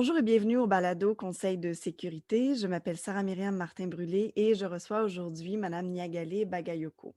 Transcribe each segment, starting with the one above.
Bonjour et bienvenue au balado Conseil de sécurité. Je m'appelle Sarah-Myriam Martin-Brûlé et je reçois aujourd'hui Mme Niagale Bagayoko.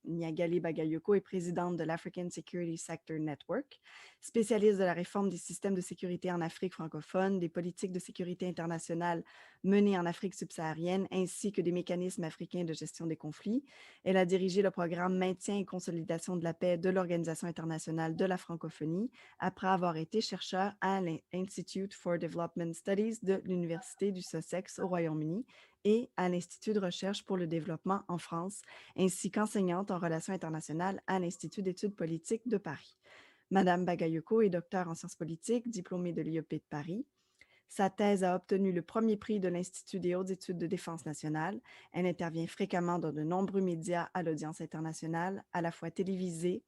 Niagale Bagayoko est présidente de l'African Security Sector Network, spécialiste de la réforme des systèmes de sécurité en Afrique francophone, des politiques de sécurité internationale menées en Afrique subsaharienne, ainsi que des mécanismes africains de gestion des conflits. Elle a dirigé le programme Maintien et consolidation de la paix de l'Organisation internationale de la francophonie, après avoir été chercheur à l'Institute for Development Studies de l'Université du Sussex au Royaume-Uni et à l'Institut de recherche pour le développement en France, ainsi qu'enseignante en relations internationales à l'Institut d'études politiques de Paris. Madame Bagayoko est docteur en sciences politiques, diplômée de l'IEP de Paris. Sa thèse a obtenu le premier prix de l'Institut des hautes études de défense nationale. Elle intervient fréquemment dans de nombreux médias à l'audience internationale, à la fois télévisée,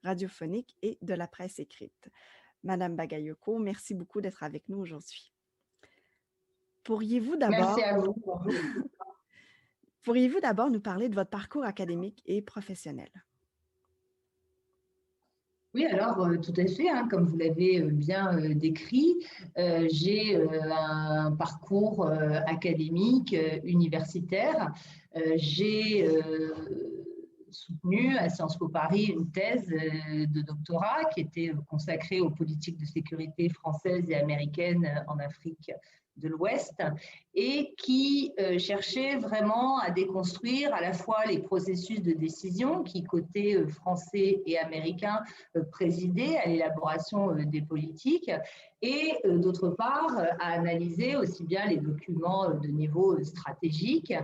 radiophonique et de la presse écrite. Madame Bagayoko, merci beaucoup d'être avec nous aujourd'hui. Pourriez-vous Merci à vous. d'abord nous parler de votre parcours académique et professionnel? Oui, alors tout à fait, hein, comme vous l'avez bien décrit, j'ai un parcours académique, universitaire. J'ai soutenu à Sciences Po Paris une thèse de doctorat qui était consacrée aux politiques de sécurité françaises et américaines en Afrique de l'Ouest et qui cherchait vraiment à déconstruire à la fois les processus de décision qui, côté français et américain, présidaient à l'élaboration des politiques et d'autre part à analyser aussi bien les documents de niveau stratégique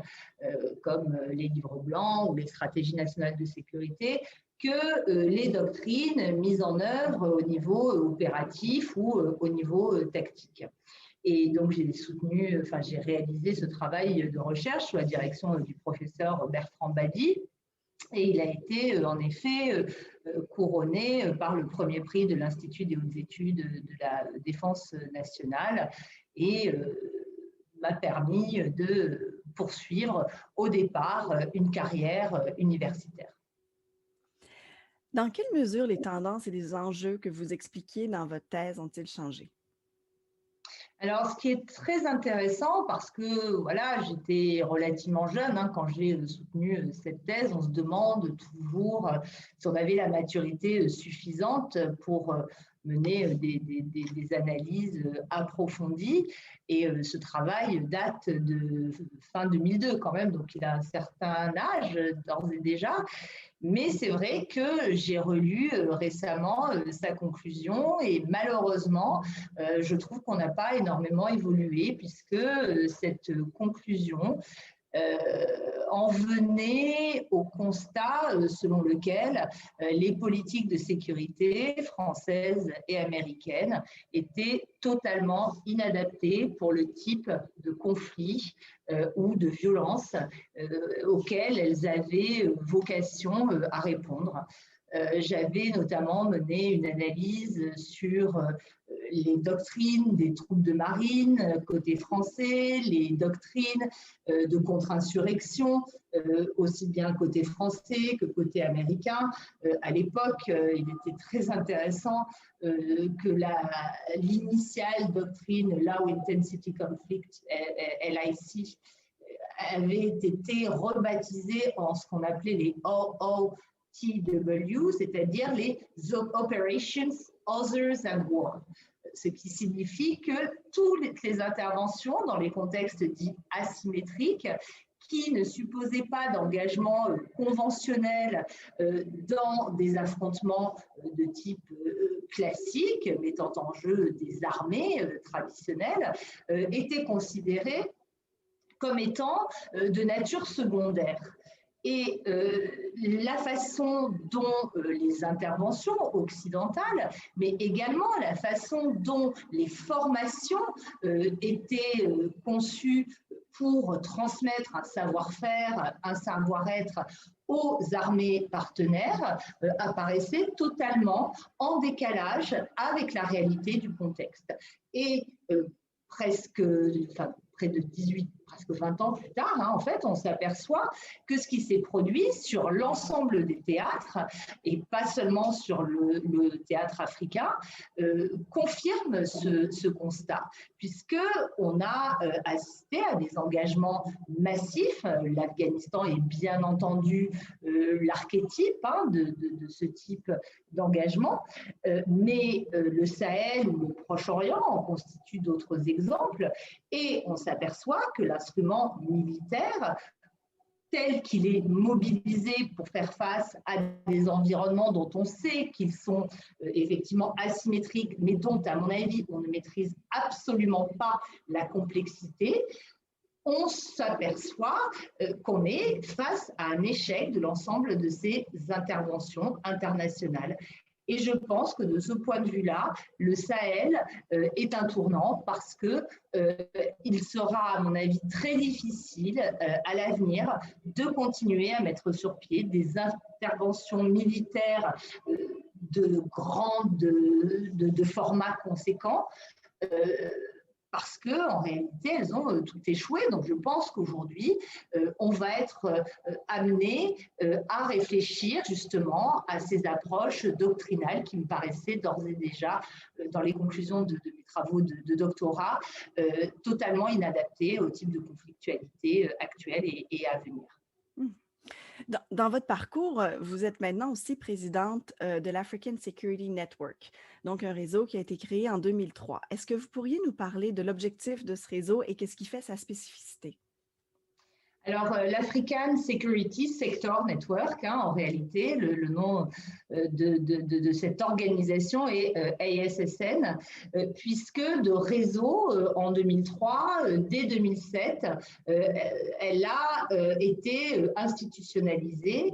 comme les livres blancs ou les stratégies nationales de sécurité que les doctrines mises en œuvre au niveau opératif ou au niveau tactique. Et donc, j'ai réalisé ce travail de recherche sous la direction du professeur Bertrand Badi. Et il a été en effet couronné par le premier prix de l'Institut des hautes études de la défense nationale et m'a permis de poursuivre au départ une carrière universitaire. Dans quelle mesure les tendances et les enjeux que vous expliquiez dans votre thèse ont-ils changé? Alors, ce qui est très intéressant, parce que voilà, j'étais relativement jeune quand j'ai soutenu cette thèse, on se demande toujours si on avait la maturité suffisante pour mener des analyses approfondies. Et ce travail date de fin 2002 quand même, donc il a un certain âge d'ores et déjà. Mais c'est vrai que j'ai relu récemment sa conclusion et malheureusement, je trouve qu'on n'a pas énormément évolué puisque cette conclusion en venait au constat selon lequel les politiques de sécurité françaises et américaines étaient totalement inadaptées pour le type de conflit ou de violence auxquels elles avaient vocation à répondre. J'avais notamment mené une analyse sur les doctrines des troupes de marine côté français, les doctrines de contre-insurrection, aussi bien côté français que côté américain. À l'époque, il était très intéressant que l'initiale doctrine Low Intensity Conflict, LIC, avait été rebaptisée en ce qu'on appelait les OOTW, c'est-à-dire les Operations Others and War, ce qui signifie que toutes les interventions dans les contextes dits asymétriques qui ne supposaient pas d'engagement conventionnel dans des affrontements de type classique, mettant en jeu des armées traditionnelles, étaient considérées comme étant de nature secondaire. Et la façon dont les interventions occidentales, mais également la façon dont les formations étaient conçues pour transmettre un savoir-faire, un savoir-être aux armées partenaires, apparaissait totalement en décalage avec la réalité du contexte. Et près de 18 presque 20 ans plus tard, en fait, on s'aperçoit que ce qui s'est produit sur l'ensemble des théâtres, et pas seulement sur le théâtre africain, confirme ce constat, puisqu'on a assisté à des engagements massifs. L'Afghanistan est bien entendu l'archétype de ce type d'engagement, mais le Sahel ou le Proche-Orient en constituent d'autres exemples, et on s'aperçoit que l'instrument militaire, tel qu'il est mobilisé pour faire face à des environnements dont on sait qu'ils sont effectivement asymétriques, mais dont, à mon avis, on ne maîtrise absolument pas la complexité, on s'aperçoit qu'on est face à un échec de l'ensemble de ces interventions internationales. Et je pense que de ce point de vue-là, le Sahel est un tournant parce qu'il sera, à mon avis, très difficile à l'avenir de continuer à mettre sur pied des interventions militaires de format conséquent. Parce qu'en réalité, elles ont tout échoué. Donc, je pense qu'aujourd'hui, on va être amené à réfléchir justement à ces approches doctrinales qui me paraissaient d'ores et déjà, dans les conclusions de mes travaux de doctorat, totalement inadaptées au type de conflictualité actuelle et à venir. Dans votre parcours, vous êtes maintenant aussi présidente de l'African Security Network, donc un réseau qui a été créé en 2003. Est-ce que vous pourriez nous parler de l'objectif de ce réseau et qu'est-ce qui fait sa spécificité? Alors, l'African Security Sector Network, en réalité, le nom de cette organisation est ASSN, puisque de réseau, en 2003, dès 2007, elle a été institutionnalisée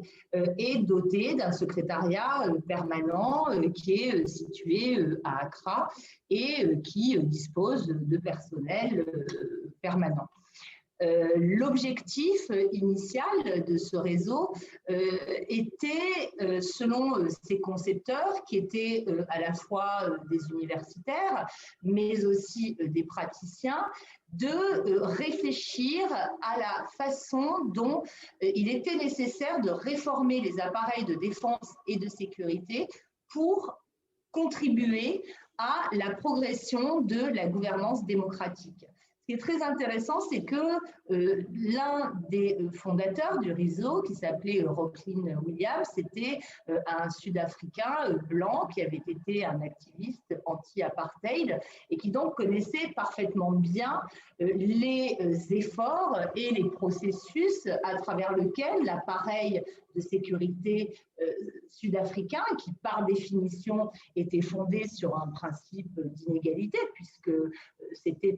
et dotée d'un secrétariat permanent qui est situé à Accra et qui dispose de personnel permanent. L'objectif initial de ce réseau était, selon ses concepteurs, qui étaient à la fois des universitaires, mais aussi des praticiens, de réfléchir à la façon dont il était nécessaire de réformer les appareils de défense et de sécurité pour contribuer à la progression de la gouvernance démocratique. Ce qui est très intéressant, c'est que l'un des fondateurs du réseau, qui s'appelait Rocklin Williams, c'était un Sud-Africain blanc qui avait été un activiste anti-apartheid et qui donc connaissait parfaitement bien les efforts et les processus à travers lesquels l'appareil de sécurité sud-africain, qui par définition était fondé sur un principe d'inégalité, puisque c'était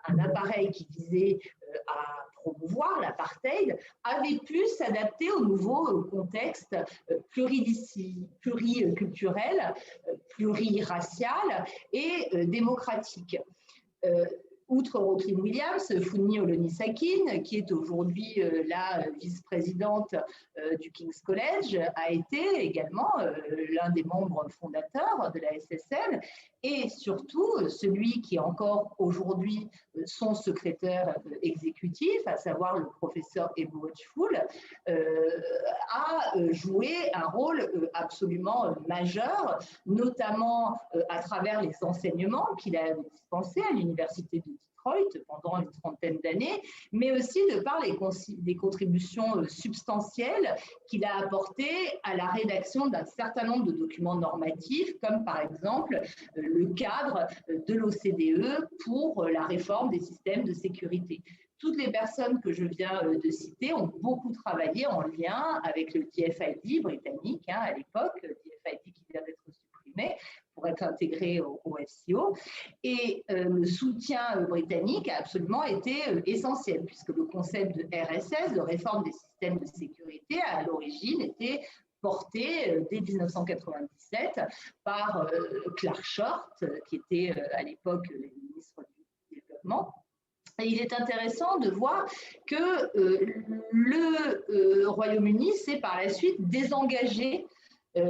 un appareil qui visait à promouvoir l'apartheid, avait pu s'adapter au nouveau contexte pluriculturel, pluriracial et démocratique. Outre Rocklin Williams, Funmi Olonisakine, qui est aujourd'hui la vice-présidente du King's College, a été également l'un des membres fondateurs de la SSN et surtout celui qui est encore aujourd'hui son secrétaire exécutif, à savoir le professeur Ebou Hodgeful, a joué un rôle absolument majeur, notamment à travers les enseignements qu'il a dispensés à l'université de Detroit pendant une trentaine d'années, mais aussi de par des contributions substantielles qu'il a apportées à la rédaction d'un certain nombre de documents normatifs, comme par exemple le cadre de l'OCDE pour la réforme des systèmes de sécurité. Toutes les personnes que je viens de citer ont beaucoup travaillé en lien avec le DFID britannique à l'époque, DFID qui vient d'être supprimé pour être intégré au FCO. Et le soutien britannique a absolument été essentiel, puisque le concept de RSS, de réforme des systèmes de sécurité, à l'origine était porté dès 1997 par Clark Short, qui était à l'époque le ministre du Développement. Et il est intéressant de voir que le Royaume-Uni s'est par la suite désengagé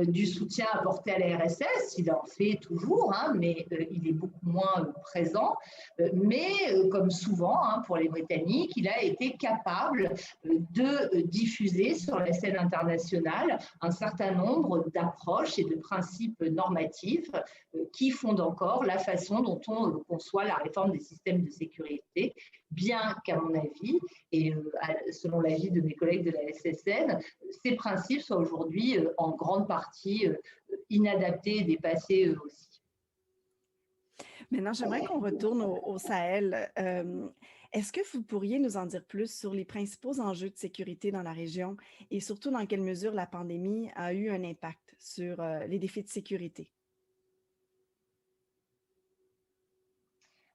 du soutien apporté à la RSS, il en fait toujours, hein, mais il est beaucoup moins présent. Mais comme souvent pour les Britanniques, il a été capable de diffuser sur la scène internationale un certain nombre d'approches et de principes normatifs qui fondent encore la façon dont on conçoit la réforme des systèmes de sécurité, bien qu'à mon avis, et selon l'avis de mes collègues de la SSN, ces principes soient aujourd'hui en grande partie inadaptés et dépassés aussi. Maintenant, j'aimerais qu'on retourne au Sahel. Est-ce que vous pourriez nous en dire plus sur les principaux enjeux de sécurité dans la région et surtout dans quelle mesure la pandémie a eu un impact sur les défis de sécurité?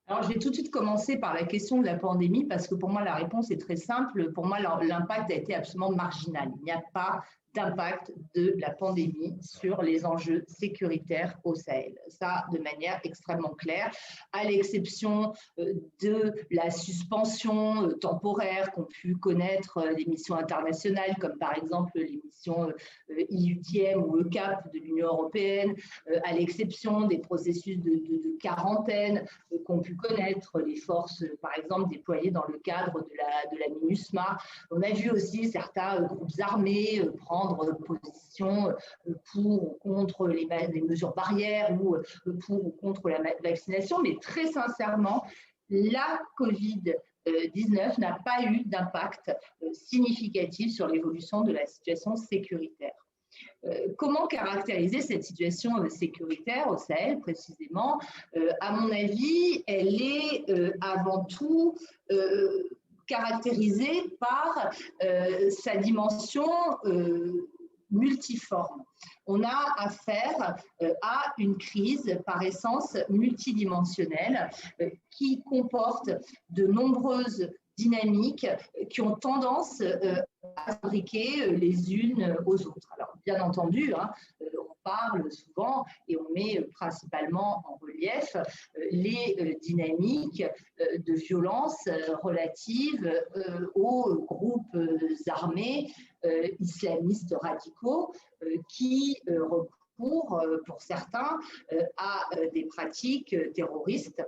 Alors, je vais tout de suite commencer par la question de la pandémie parce que pour moi, la réponse est très simple. Pour moi, l'impact a été absolument marginal. Il n'y a pas d'impact de la pandémie sur les enjeux sécuritaires au Sahel. Ça, de manière extrêmement claire, à l'exception de la suspension temporaire qu'ont pu connaître les missions internationales, comme par exemple les missions IUTM ou ECAP de l'Union européenne, à l'exception des processus de quarantaine qu'ont pu connaître les forces, par exemple, déployées dans le cadre de la MINUSMA. On a vu aussi certains groupes armés prendre position pour ou contre les mesures barrières ou pour ou contre la vaccination, mais très sincèrement, la Covid-19 n'a pas eu d'impact significatif sur l'évolution de la situation sécuritaire. Comment caractériser cette situation sécuritaire au Sahel précisément? À mon avis, elle est avant tout caractérisée par sa dimension multiforme. On a affaire à une crise par essence multidimensionnelle qui comporte de nombreuses dynamiques qui ont tendance à s'imbriquer les unes aux autres. Alors, bien entendu, on parle souvent et on met principalement en relief les dynamiques de violence relatives aux groupes armés islamistes radicaux qui recourent pour certains à des pratiques terroristes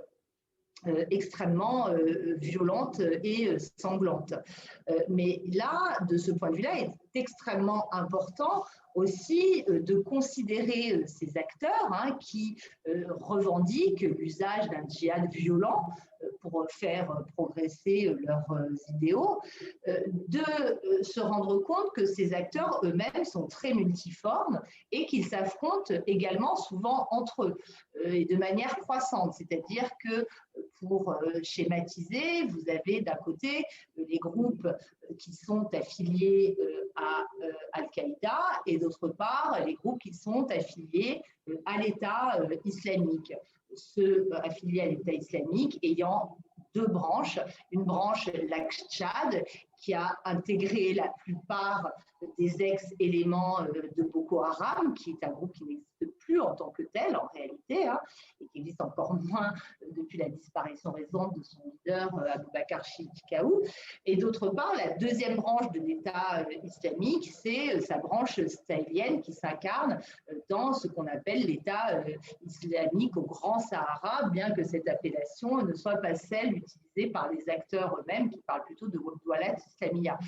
extrêmement violente et sanglante. Mais là, de ce point de vue-là, il est extrêmement important aussi de considérer ces acteurs qui revendiquent l'usage d'un djihad violent pour faire progresser leurs idéaux, de se rendre compte que ces acteurs eux-mêmes sont très multiformes et qu'ils s'affrontent également souvent entre eux et de manière croissante. C'est-à-dire que pour schématiser, vous avez d'un côté les groupes qui sont affiliés à Al-Qaïda et d'autre part les groupes qui sont affiliés à l'État islamique. Ceux affiliés à l'État islamique ayant deux branches, une branche l'Aqshad qui a intégré la plupart des ex-éléments de Boko Haram, qui est un groupe qui n'existe plus en tant que tel en réalité, et qui existe encore moins depuis la disparition récente de son leader Aboubakar Chikaou. Et d'autre part, la deuxième branche de l'État islamique, c'est sa branche sahélienne qui s'incarne dans ce qu'on appelle l'État islamique au Grand Sahara, bien que cette appellation ne soit pas celle utilisée par les acteurs eux-mêmes qui parlent plutôt de Walat Islamia.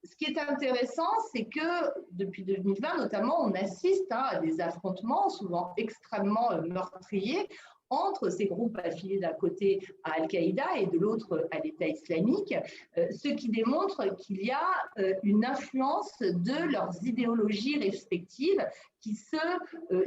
Ce qui est intéressant, c'est que depuis 2020, notamment, on assiste à des affrontements souvent extrêmement meurtriers entre ces groupes affiliés d'un côté à Al-Qaïda et de l'autre à l'État islamique, ce qui démontre qu'il y a une influence de leurs idéologies respectives qui se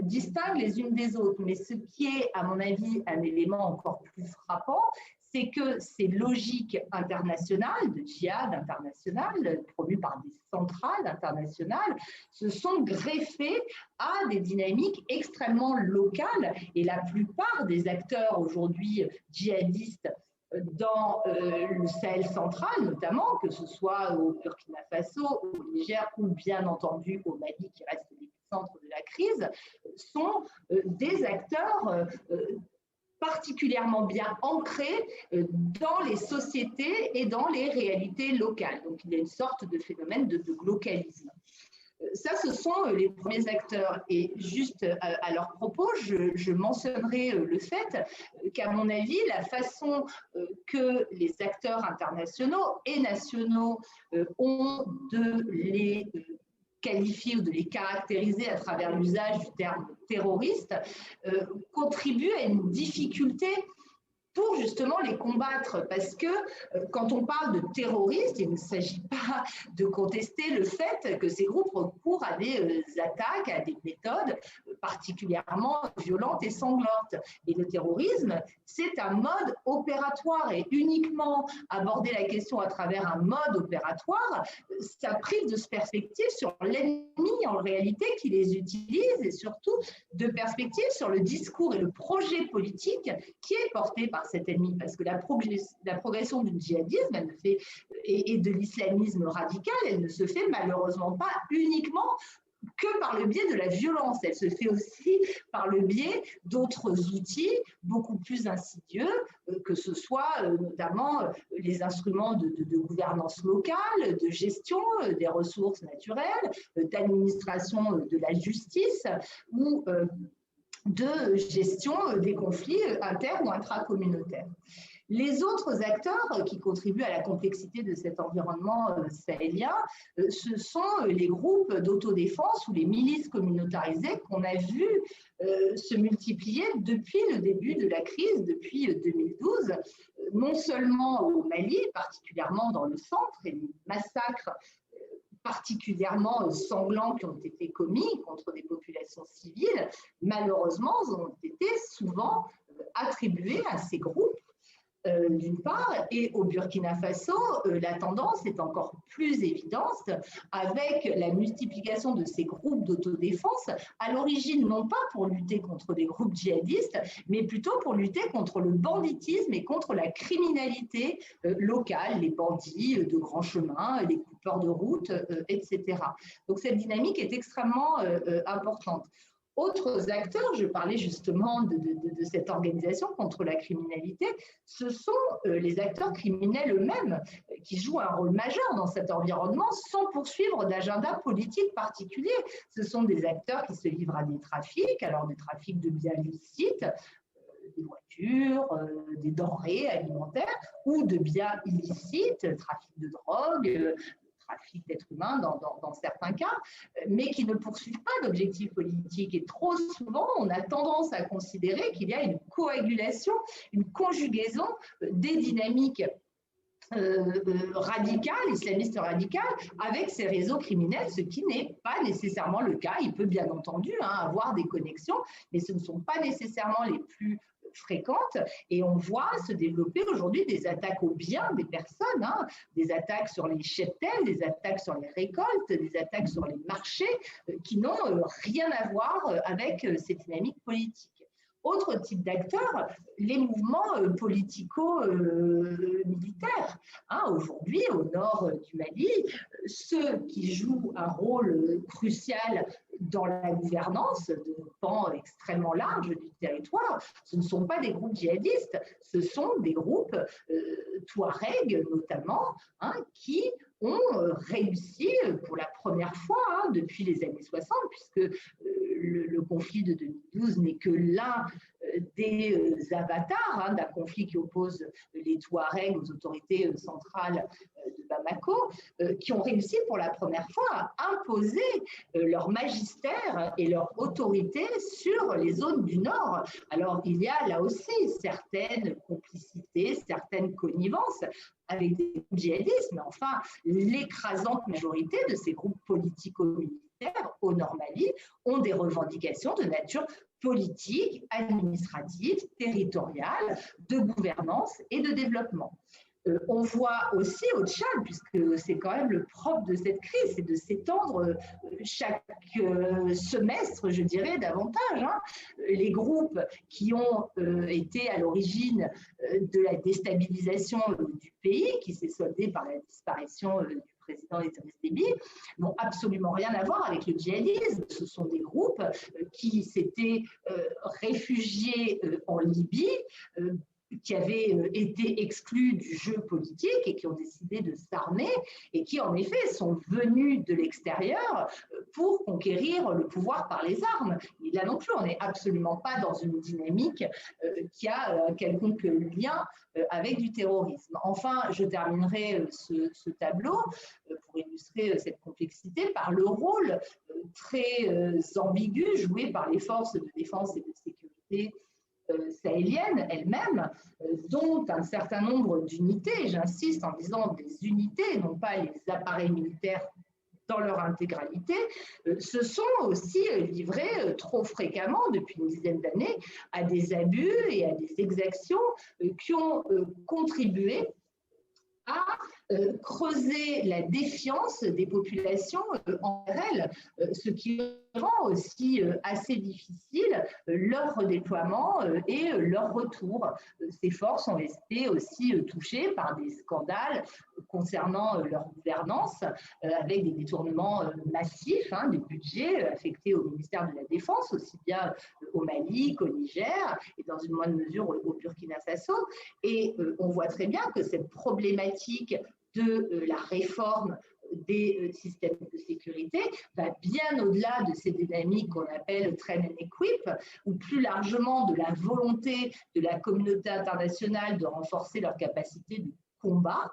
distinguent les unes des autres. Mais ce qui est, à mon avis, un élément encore plus frappant, c'est que ces logiques internationales, de djihad international, promues par des centrales internationales, se sont greffées à des dynamiques extrêmement locales. Et la plupart des acteurs aujourd'hui djihadistes dans le Sahel central, notamment, que ce soit au Burkina Faso, au Niger ou bien entendu au Mali, qui reste l'épicentre de la crise, sont des acteurs particulièrement bien ancrés dans les sociétés et dans les réalités locales. Donc, il y a une sorte de phénomène de localisme. Ça, ce sont les premiers acteurs. Et juste à leur propos, je mentionnerai le fait qu'à mon avis, la façon que les acteurs internationaux et nationaux ont de les qualifier ou de les caractériser à travers l'usage du terme terroriste contribue à une difficulté pour justement les combattre. Parce que quand on parle de terroristes, il ne s'agit pas de contester le fait que ces groupes recourent à des attaques, à des méthodes particulièrement violentes et sanglantes. Et le terrorisme, c'est un mode opératoire, et uniquement aborder la question à travers un mode opératoire, ça prive de perspective sur l'ennemi en réalité qui les utilise, et surtout de perspective sur le discours et le projet politique qui est porté par cet ennemi, parce que la progression du djihadisme et de l'islamisme radical, elle ne se fait malheureusement pas uniquement que par le biais de la violence, elle se fait aussi par le biais d'autres outils beaucoup plus insidieux, que ce soit notamment les instruments de gouvernance locale, de gestion des ressources naturelles, d'administration de la justice ou de gestion des conflits inter- ou intracommunautaires. Les autres acteurs qui contribuent à la complexité de cet environnement sahélien, ce sont les groupes d'autodéfense ou les milices communautarisées qu'on a vu se multiplier depuis le début de la crise, depuis 2012, non seulement au Mali, particulièrement dans le centre, et les massacres particulièrement sanglants qui ont été commis contre des populations civiles, malheureusement, ont été souvent attribués à ces groupes, d'une part, et au Burkina Faso, la tendance est encore plus évidente avec la multiplication de ces groupes d'autodéfense, à l'origine non pas pour lutter contre des groupes djihadistes, mais plutôt pour lutter contre le banditisme et contre la criminalité locale, les bandits de grands chemins, les coupeurs de route, etc. Donc cette dynamique est extrêmement importante. Autres acteurs, je parlais justement de cette organisation contre la criminalité, ce sont les acteurs criminels eux-mêmes qui jouent un rôle majeur dans cet environnement sans poursuivre d'agenda politique particulier. Ce sont des acteurs qui se livrent à des trafics, alors des trafics de biens licites, des voitures, des denrées alimentaires, ou de biens illicites, trafic de drogue, trafic d'êtres humains dans certains cas, mais qui ne poursuivent pas d'objectifs politiques. Et trop souvent, on a tendance à considérer qu'il y a une coagulation, une conjugaison des dynamiques radicales, islamistes radicales, avec ces réseaux criminels, ce qui n'est pas nécessairement le cas. Il peut bien entendu avoir des connexions, mais ce ne sont pas nécessairement les plus fréquentes, et on voit se développer aujourd'hui des attaques aux biens des personnes, des attaques sur les cheptels, des attaques sur les récoltes, des attaques sur les marchés qui n'ont rien à voir avec ces dynamiques politiques. Autre type d'acteurs, les mouvements politico-militaires. Aujourd'hui, au nord du Mali, ceux qui jouent un rôle crucial dans la gouvernance de pans extrêmement larges du territoire, ce ne sont pas des groupes djihadistes, ce sont des groupes touaregs notamment, qui ont réussi pour la première fois depuis les années 60, puisque le conflit de 2012 n'est que l'un des avatars d'un conflit qui oppose les Touaregs aux autorités centrales de Bamako, qui ont réussi pour la première fois à imposer leur magistère et leur autorité sur les zones du Nord. Alors, il y a là aussi certaines complicités, certaines connivences avec des groupes djihadistes, mais enfin, l'écrasante majorité de ces groupes politico-militaires au Nord Mali ont des revendications de nature politique, administrative, territoriale, de gouvernance et de développement. On voit aussi au Tchad, puisque c'est quand même le propre de cette crise, c'est de s'étendre chaque semestre, je dirais, davantage. Les groupes qui ont été à l'origine de la déstabilisation du pays, qui s'est soldée par la disparition du président Idriss Déby, n'ont absolument rien à voir avec le djihadisme. Ce sont des groupes qui s'étaient réfugiés en Libye, qui avaient été exclus du jeu politique et qui ont décidé de s'armer et qui, en effet, sont venus de l'extérieur pour conquérir le pouvoir par les armes. Et là non plus, on n'est absolument pas dans une dynamique qui a un quelconque lien avec du terrorisme. Enfin, je terminerai ce tableau pour illustrer cette complexité par le rôle très ambigu joué par les forces de défense et de sécurité sahéliennes elles-mêmes, dont un certain nombre d'unités, j'insiste en disant des unités, non pas les appareils militaires dans leur intégralité, se sont aussi livrés trop fréquemment depuis une dizaine d'années à des abus et à des exactions qui ont contribué à creuser la défiance des populations envers elles, ce qui rend aussi assez difficile leur redéploiement et leur retour. Ces forces ont été aussi touchées par des scandales concernant leur gouvernance, avec des détournements massifs des budgets affectés au ministère de la Défense, aussi bien au Mali qu'au Niger et dans une moindre mesure au Burkina Faso. Et on voit très bien que cette problématique de la réforme des systèmes de sécurité va bien au-delà de ces dynamiques qu'on appelle train and equip, ou plus largement de la volonté de la communauté internationale de renforcer leur capacité de combat.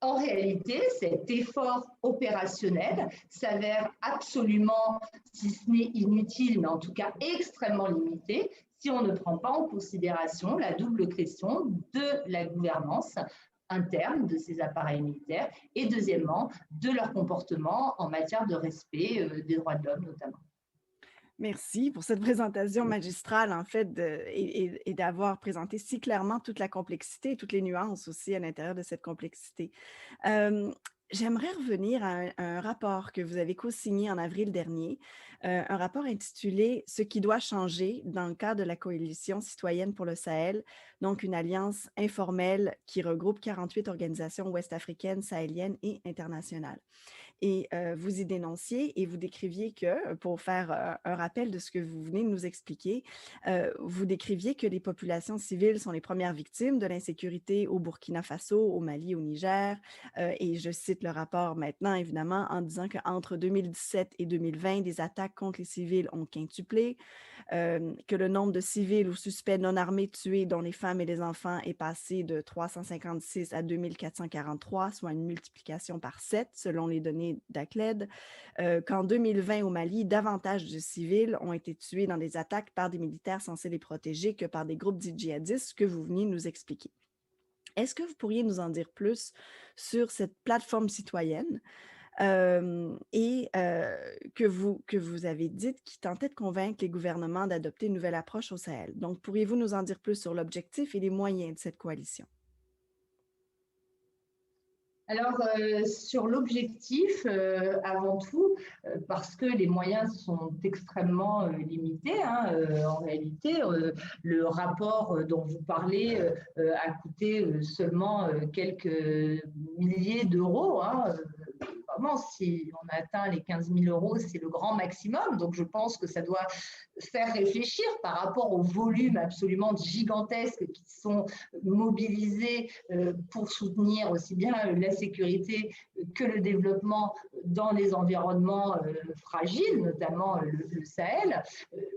En réalité, cet effort opérationnel s'avère absolument, si ce n'est inutile, mais en tout cas extrêmement limité, si on ne prend pas en considération la double question de la gouvernance interne de ces appareils militaires et deuxièmement, de leur comportement en matière de respect des droits de l'homme notamment. Merci pour cette présentation magistrale, en fait, et d'avoir présenté si clairement toute la complexité et toutes les nuances aussi à l'intérieur de cette complexité. J'aimerais revenir à un rapport que vous avez co-signé en avril dernier, un rapport intitulé « Ce qui doit changer » dans le cadre de la Coalition citoyenne pour le Sahel, donc une alliance informelle qui regroupe 48 organisations ouest-africaines, sahéliennes et internationales. Et vous y dénonciez et vous décriviez que, pour faire un rappel de ce que vous venez de nous expliquer, vous décriviez que les populations civiles sont les premières victimes de l'insécurité au Burkina Faso, au Mali, au Niger. Et je cite le rapport maintenant, évidemment, en disant qu'entre 2017 et 2020, des attaques contre les civils ont quintuplé, que le nombre de civils ou suspects non armés tués, dont les femmes et les enfants, est passé de 356 à 2443, soit une multiplication par 7 selon les données d'ACLED, qu'en 2020 au Mali, davantage de civils ont été tués dans des attaques par des militaires censés les protéger que par des groupes dits djihadistes que vous venez de nous expliquer. Est-ce que vous pourriez nous en dire plus sur cette plateforme citoyenne que vous avez dite qui tentait de convaincre les gouvernements d'adopter une nouvelle approche au Sahel? Donc, pourriez-vous nous en dire plus sur l'objectif et les moyens de cette coalition? Alors, sur l'objectif, avant tout, parce que les moyens sont extrêmement limités, en réalité, le rapport dont vous parlez a coûté seulement quelques milliers d'euros. Vraiment, si on atteint les 15 000 euros, c'est le grand maximum. Donc, je pense que ça doit faire réfléchir par rapport aux volumes absolument gigantesques qui sont mobilisés pour soutenir aussi bien la sécurité que le développement dans les environnements fragiles, notamment le Sahel.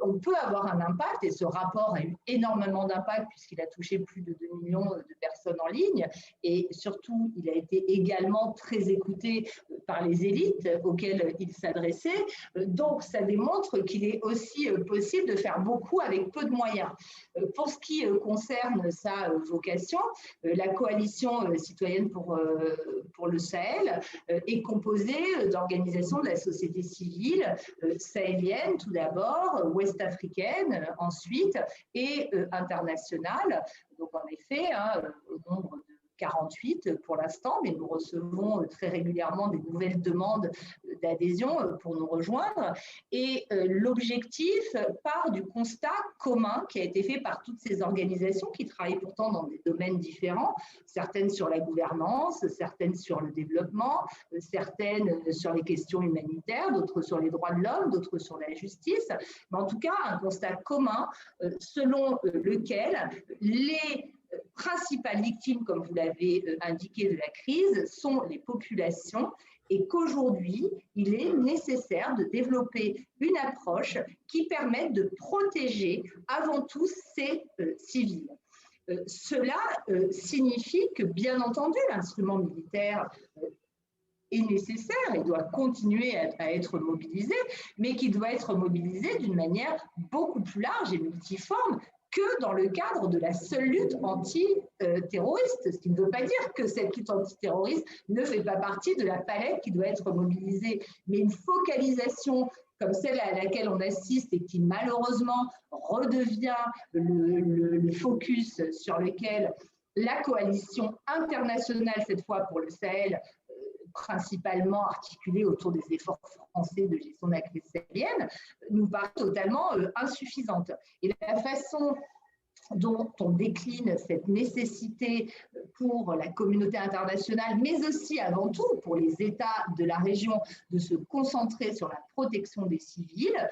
On peut avoir un impact, et ce rapport a eu énormément d'impact puisqu'il a touché plus de 2 millions de personnes en ligne, et surtout, il a été également très écouté par les élites auxquelles il s'adressait. Donc, ça démontre qu'il est aussi possible de faire beaucoup avec peu de moyens. Pour ce qui concerne sa vocation, la coalition citoyenne pour le Sahel est composée d'organisations de la société civile sahélienne tout d'abord, ouest-africaine ensuite et internationale. Donc en effet, au nombre de 48 pour l'instant, mais nous recevons très régulièrement des nouvelles demandes d'adhésion pour nous rejoindre. Et l'objectif part du constat commun qui a été fait par toutes ces organisations qui travaillent pourtant dans des domaines différents, certaines sur la gouvernance, certaines sur le développement, certaines sur les questions humanitaires, d'autres sur les droits de l'homme, d'autres sur la justice. Mais en tout cas, un constat commun selon lequel les principales victimes, comme vous l'avez indiqué, de la crise sont les populations et qu'aujourd'hui, il est nécessaire de développer une approche qui permette de protéger avant tout ces civils. Cela signifie que, bien entendu, l'instrument militaire est nécessaire et doit continuer à être mobilisé, mais qui doit être mobilisé d'une manière beaucoup plus large et multiforme que dans le cadre de la seule lutte antiterroriste, ce qui ne veut pas dire que cette lutte antiterroriste ne fait pas partie de la palette qui doit être mobilisée, mais une focalisation comme celle à laquelle on assiste et qui malheureusement redevient le focus sur lequel la coalition internationale, cette fois pour le Sahel, principalement articulée autour des efforts français de gestion de la crise sahélienne, nous paraît totalement insuffisante. Et la façon dont on décline cette nécessité pour la communauté internationale, mais aussi avant tout pour les États de la région de se concentrer sur la protection des civils,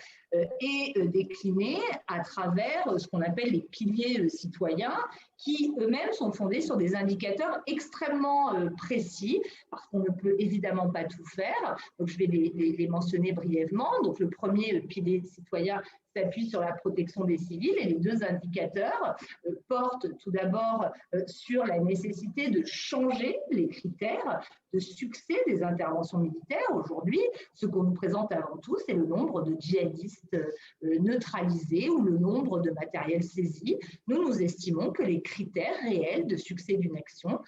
est déclinée à travers ce qu'on appelle les piliers citoyens, qui eux-mêmes sont fondés sur des indicateurs extrêmement précis, parce qu'on ne peut évidemment pas tout faire. Donc je vais les mentionner brièvement. Donc le premier pilier citoyen s'appuie sur la protection des civils et les deux indicateurs portent tout d'abord sur la nécessité de changer les critères de succès des interventions militaires. Aujourd'hui, ce qu'on nous présente avant tout, c'est le nombre de djihadistes neutralisés ou le nombre de matériel saisi. Nous estimons que les critères réels de succès d'une action,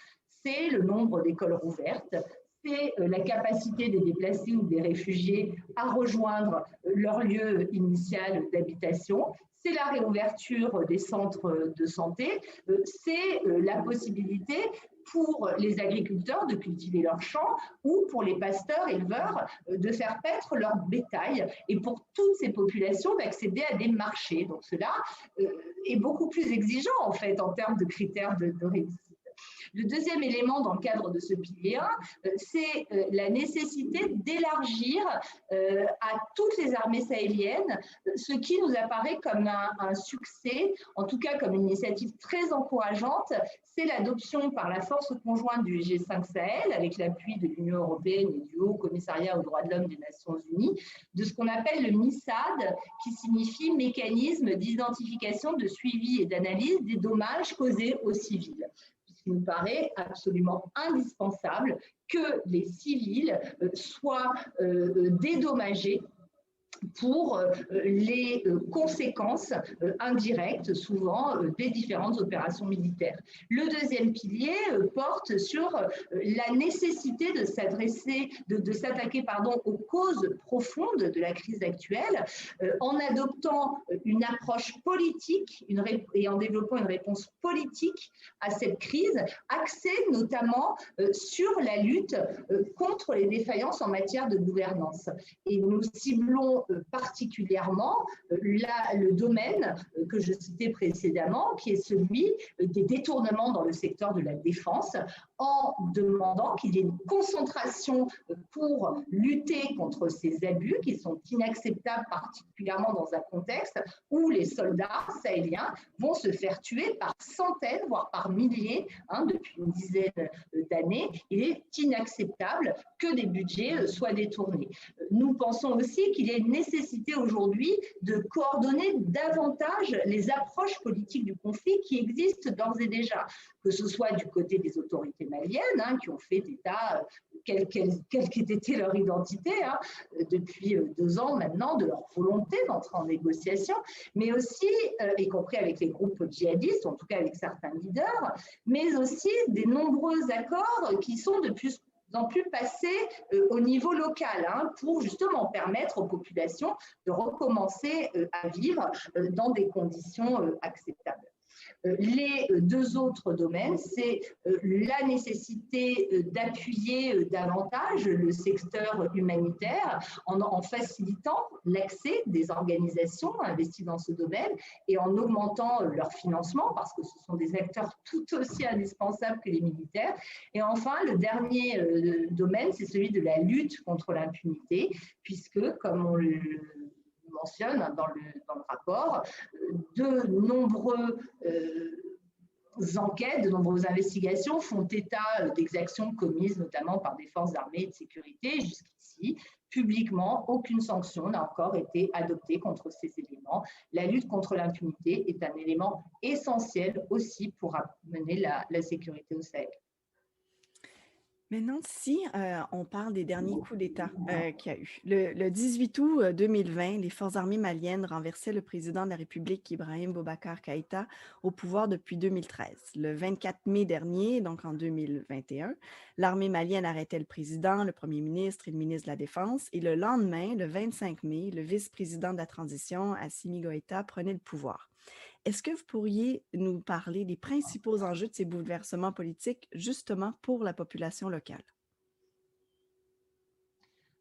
c'est le nombre d'écoles rouvertes, c'est la capacité des déplacés ou des réfugiés à rejoindre leur lieu initial d'habitation, c'est la réouverture des centres de santé, c'est la possibilité pour les agriculteurs de cultiver leurs champs ou pour les pasteurs, éleveurs, de faire paître leur bétail et pour toutes ces populations d'accéder à des marchés. Donc cela est beaucoup plus exigeant en fait en termes de critères de réussite. Le deuxième élément dans le cadre de ce pilier 1, c'est la nécessité d'élargir à toutes les armées sahéliennes ce qui nous apparaît comme un succès, en tout cas comme une initiative très encourageante, c'est l'adoption par la force conjointe du G5 Sahel, avec l'appui de l'Union européenne et du Haut Commissariat aux droits de l'homme des Nations Unies, de ce qu'on appelle le MISAD, qui signifie Mécanisme d'identification, de suivi et d'analyse des dommages causés aux civils. Il nous paraît absolument indispensable que les civils soient dédommagés pour les conséquences indirectes, souvent, des différentes opérations militaires. Le deuxième pilier porte sur la nécessité de s'attaquer aux causes profondes de la crise actuelle en adoptant une approche politique et en développant une réponse politique à cette crise, axée notamment sur la lutte contre les défaillances en matière de gouvernance. Et nous ciblons particulièrement le domaine que je citais précédemment, qui est celui des détournements dans le secteur de la défense, en demandant qu'il y ait une concentration pour lutter contre ces abus qui sont inacceptables, particulièrement dans un contexte où les soldats sahéliens vont se faire tuer par centaines, voire par milliers, depuis une dizaine d'années. Il est inacceptable que des budgets soient détournés. Nous pensons aussi qu'il y a une nécessité aujourd'hui de coordonner davantage les approches politiques du conflit qui existent d'ores et déjà, que ce soit du côté des autorités maliennes, qui ont fait état, quelle qu'ait été leur identité, depuis 2 ans maintenant, de leur volonté d'entrer en négociation, mais aussi, y compris avec les groupes djihadistes, en tout cas avec certains leaders, mais aussi des nombreux accords qui sont de plus en plus passés au niveau local pour justement permettre aux populations de recommencer à vivre dans des conditions acceptables. Les deux autres domaines, c'est la nécessité d'appuyer davantage le secteur humanitaire en facilitant l'accès des organisations investies dans ce domaine et en augmentant leur financement parce que ce sont des acteurs tout aussi indispensables que les militaires. Et enfin, le dernier domaine, c'est celui de la lutte contre l'impunité, puisque, comme on le mentionne dans le rapport, de nombreux enquêtes, de nombreuses investigations font état d'exactions commises notamment par des forces armées et de sécurité. Jusqu'ici, publiquement, aucune sanction n'a encore été adoptée contre ces éléments. La lutte contre l'impunité est un élément essentiel aussi pour amener la sécurité au Sahel. Maintenant, si on parle des derniers coups d'État qu'il y a eu. Le 18 août 2020, les forces armées maliennes renversaient le président de la République, Ibrahim Boubacar Keïta, au pouvoir depuis 2013. Le 24 mai dernier, donc en 2021, l'armée malienne arrêtait le président, le premier ministre et le ministre de la Défense. Et le lendemain, le 25 mai, le vice-président de la transition, Assimi Goïta, prenait le pouvoir. Est-ce que vous pourriez nous parler des principaux enjeux de ces bouleversements politiques, justement pour la population locale?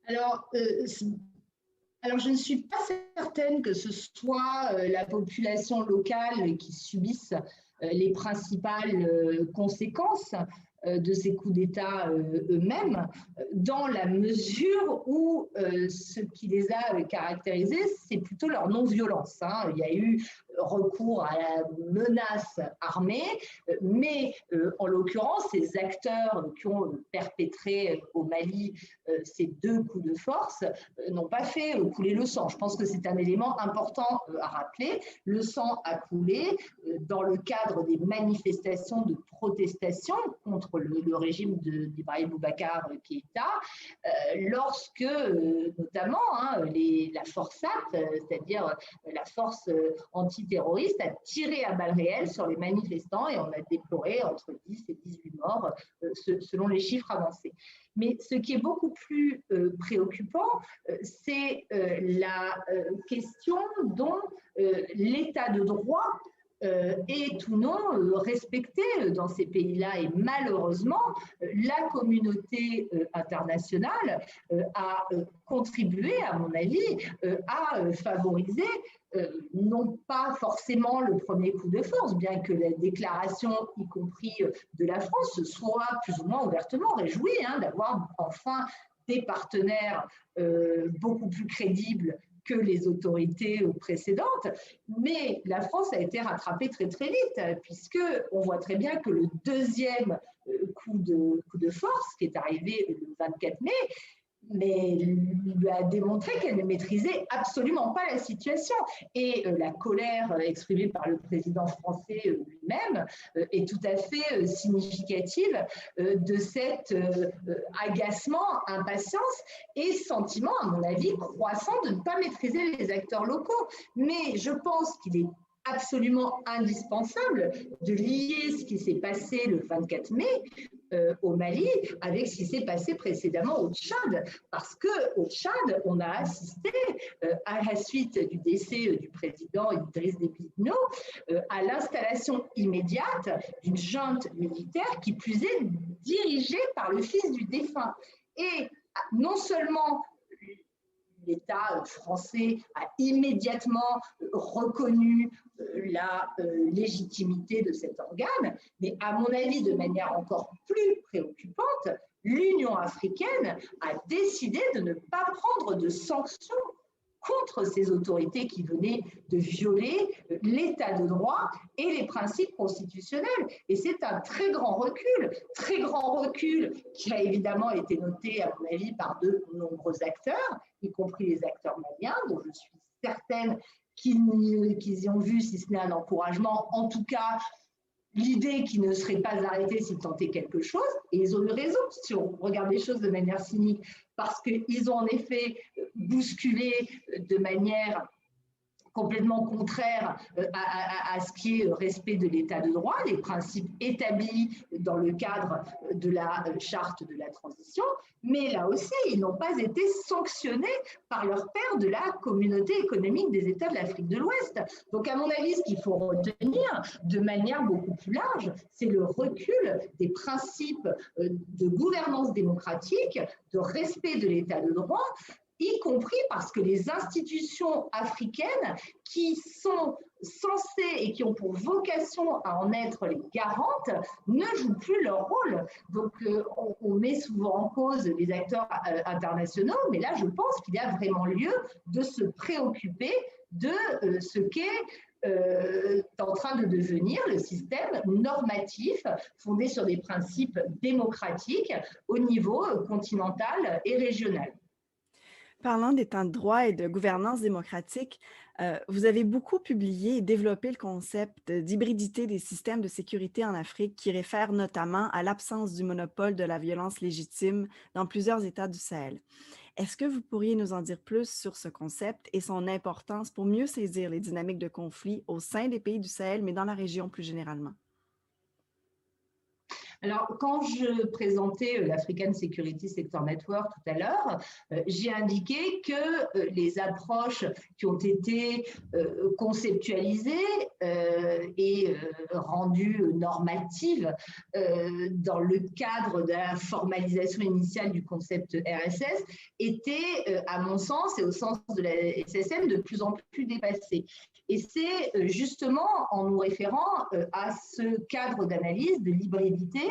Alors, je ne suis pas certaine que ce soit la population locale qui subisse les principales conséquences de ces coups d'État eux-mêmes, dans la mesure où ce qui les a caractérisés, c'est plutôt leur non-violence. Il y a eu recours à la menace armée, mais en l'occurrence, ces acteurs qui ont perpétré au Mali ces deux coups de force n'ont pas fait couler le sang. Je pense que c'est un élément important à rappeler. Le sang a coulé dans le cadre des manifestations de protestation contre le régime d'Ibrahim Boubacar Keïta, lorsque notamment la Forsat, c'est-à-dire la force antiterroriste, a tiré à balles réelles sur les manifestants et on a déploré entre 10 et 18 morts selon les chiffres avancés. Mais ce qui est beaucoup plus préoccupant, c'est la question dont l'état de droit est ou non respecté dans ces pays-là. Et malheureusement, la communauté internationale a contribué, à mon avis, à favoriser non pas forcément le premier coup de force, bien que la déclaration, y compris de la France, soit plus ou moins ouvertement réjouie d'avoir enfin des partenaires beaucoup plus crédibles que les autorités précédentes, mais la France a été rattrapée très très vite, puisqu'on voit très bien que le deuxième coup de force, qui est arrivé le 24 mai, mais lui a démontré qu'elle ne maîtrisait absolument pas la situation. Et la colère exprimée par le président français lui-même est tout à fait significative de cet agacement, impatience et sentiment, à mon avis, croissant de ne pas maîtriser les acteurs locaux. Mais je pense qu'il est absolument indispensable de lier ce qui s'est passé le 24 mai au Mali avec ce qui s'est passé précédemment au Tchad, parce qu'au Tchad, on a assisté, à la suite du décès du président Idriss Déby Itno, à l'installation immédiate d'une junte militaire qui plus est dirigée par le fils du défunt. Et non seulement l'État français a immédiatement reconnu la légitimité de cet organe, mais à mon avis, de manière encore plus préoccupante, l'Union africaine a décidé de ne pas prendre de sanctions contre ces autorités qui venaient de violer l'état de droit et les principes constitutionnels. Et c'est un très grand recul qui a évidemment été noté, à mon avis, par de nombreux acteurs, y compris les acteurs maliens, dont je suis certaine qu'ils y ont vu, si ce n'est un encouragement, en tout cas, l'idée qu'ils ne seraient pas arrêtés s'ils tentaient quelque chose, et ils ont eu raison si on regarde les choses de manière cynique, parce qu'ils ont en effet bousculé de manière complètement contraire à ce qui est respect de l'état de droit, les principes établis dans le cadre de la charte de la transition, mais là aussi, ils n'ont pas été sanctionnés par leurs pairs de la communauté économique des États de l'Afrique de l'Ouest. Donc, à mon avis, ce qu'il faut retenir de manière beaucoup plus large, c'est le recul des principes de gouvernance démocratique, de respect de l'état de droit, y compris parce que les institutions africaines qui sont censées et qui ont pour vocation à en être les garantes ne jouent plus leur rôle. Donc, on met souvent en cause les acteurs internationaux, mais là, je pense qu'il y a vraiment lieu de se préoccuper de ce qu'est en train de devenir le système normatif fondé sur des principes démocratiques au niveau continental et régional. Parlant d'état de droit et de gouvernance démocratique, vous avez beaucoup publié et développé le concept d'hybridité des systèmes de sécurité en Afrique qui réfère notamment à l'absence du monopole de la violence légitime dans plusieurs États du Sahel. Est-ce que vous pourriez nous en dire plus sur ce concept et son importance pour mieux saisir les dynamiques de conflit au sein des pays du Sahel, mais dans la région plus généralement? Alors, quand je présentais l'African Security Sector Network tout à l'heure, j'ai indiqué que les approches qui ont été conceptualisées et rendues normatives dans le cadre de la formalisation initiale du concept RSS étaient, à mon sens et au sens de la SSM, de plus en plus dépassées. Et c'est justement en nous référant à ce cadre d'analyse de l'hybridité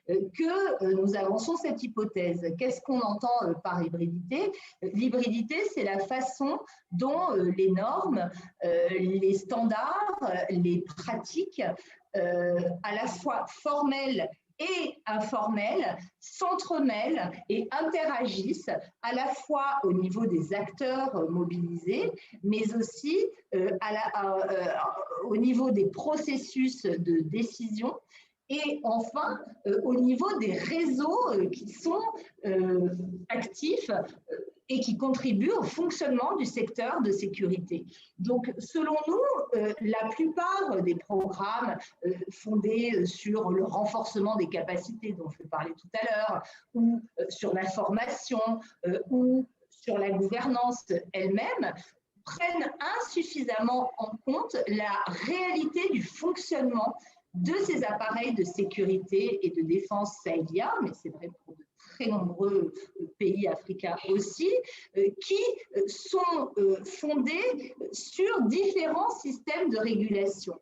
que nous avançons cette hypothèse. Qu'est-ce qu'on entend par hybridité? L'hybridité, c'est la façon dont les normes, les standards, les pratiques, à la fois formelles et informelles, s'entremêlent et interagissent à la fois au niveau des acteurs mobilisés, mais aussi au niveau des processus de décision et enfin au niveau des réseaux qui sont actifs et qui contribuent au fonctionnement du secteur de sécurité. Donc, selon nous, la plupart des programmes fondés sur le renforcement des capacités dont je parlais tout à l'heure, ou sur la formation, ou sur la gouvernance elle-même, prennent insuffisamment en compte la réalité du fonctionnement de ces appareils de sécurité et de défense sahéliens, mais c'est vrai pour de très nombreux pays africains aussi, qui sont fondés sur différents systèmes de régulation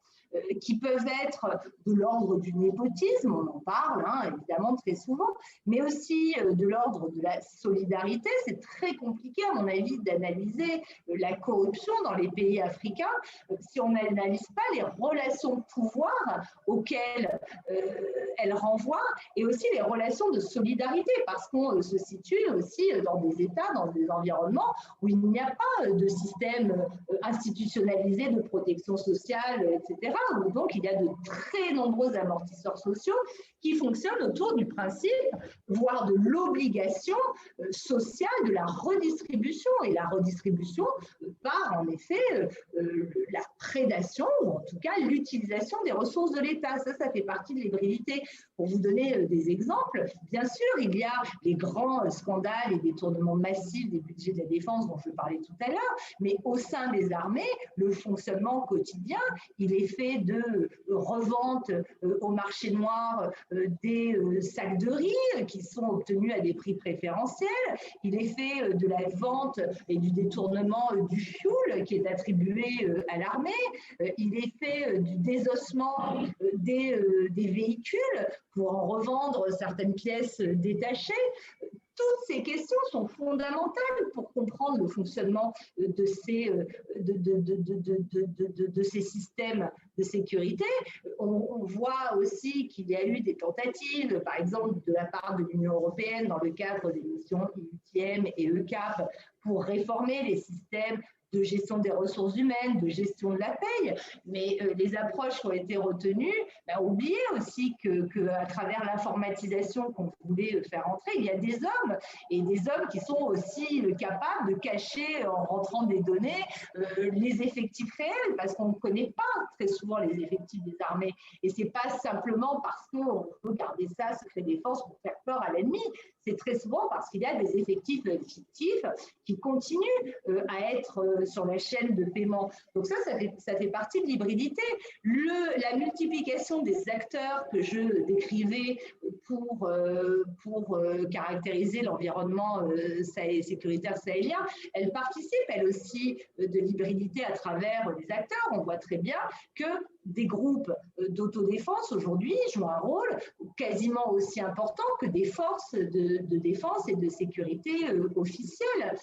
qui peuvent être de l'ordre du népotisme, on en parle évidemment très souvent, mais aussi de l'ordre de la solidarité. C'est très compliqué à mon avis d'analyser la corruption dans les pays africains si on n'analyse pas les relations de pouvoir auxquelles elle renvoie et aussi les relations de solidarité parce qu'on se situe aussi dans des États, dans des environnements où il n'y a pas de système institutionnalisé de protection sociale, etc. Où donc il y a de très nombreux amortisseurs sociaux qui fonctionnent autour du principe, voire de l'obligation sociale de la redistribution. Et la redistribution par en effet la prédation ou en tout cas l'utilisation des ressources de l'État. Ça fait partie de l'hybridité. Pour vous donner des exemples, bien sûr, il y a les grands scandales et détournements massifs des budgets de la défense dont je parlais tout à l'heure, mais au sein des armées, le fonctionnement quotidien, il est fait de revente au marché noir des sacs de riz qui sont obtenus à des prix préférentiels. Il est fait de la vente et du détournement du fioul qui est attribué à l'armée. Il est fait du désossement des véhicules pour en revendre certaines pièces détachées. Toutes ces questions sont fondamentales pour comprendre le fonctionnement de ces systèmes de sécurité. On voit aussi qu'il y a eu des tentatives, par exemple de la part de l'Union européenne dans le cadre des missions IUTM et ECAP pour réformer les systèmes de gestion des ressources humaines, de gestion de la paye, mais les approches qui ont été retenues, oubliez aussi qu'à travers l'informatisation qu'on voulait faire entrer, il y a des hommes, et des hommes qui sont aussi capables de cacher, en rentrant des données, les effectifs réels, parce qu'on ne connaît pas très souvent les effectifs des armées, et ce n'est pas simplement parce qu'on veut garder ça secret défense pour faire peur à l'ennemi, c'est très souvent parce qu'il y a des effectifs fictifs qui continuent à être sur la chaîne de paiement. Donc ça fait partie de l'hybridité. La multiplication des acteurs que je décrivais pour caractériser l'environnement sécuritaire sahélien, elle participe elle aussi de l'hybridité à travers les acteurs. On voit très bien que des groupes d'autodéfense aujourd'hui jouent un rôle quasiment aussi important que des forces de défense et de sécurité officielles.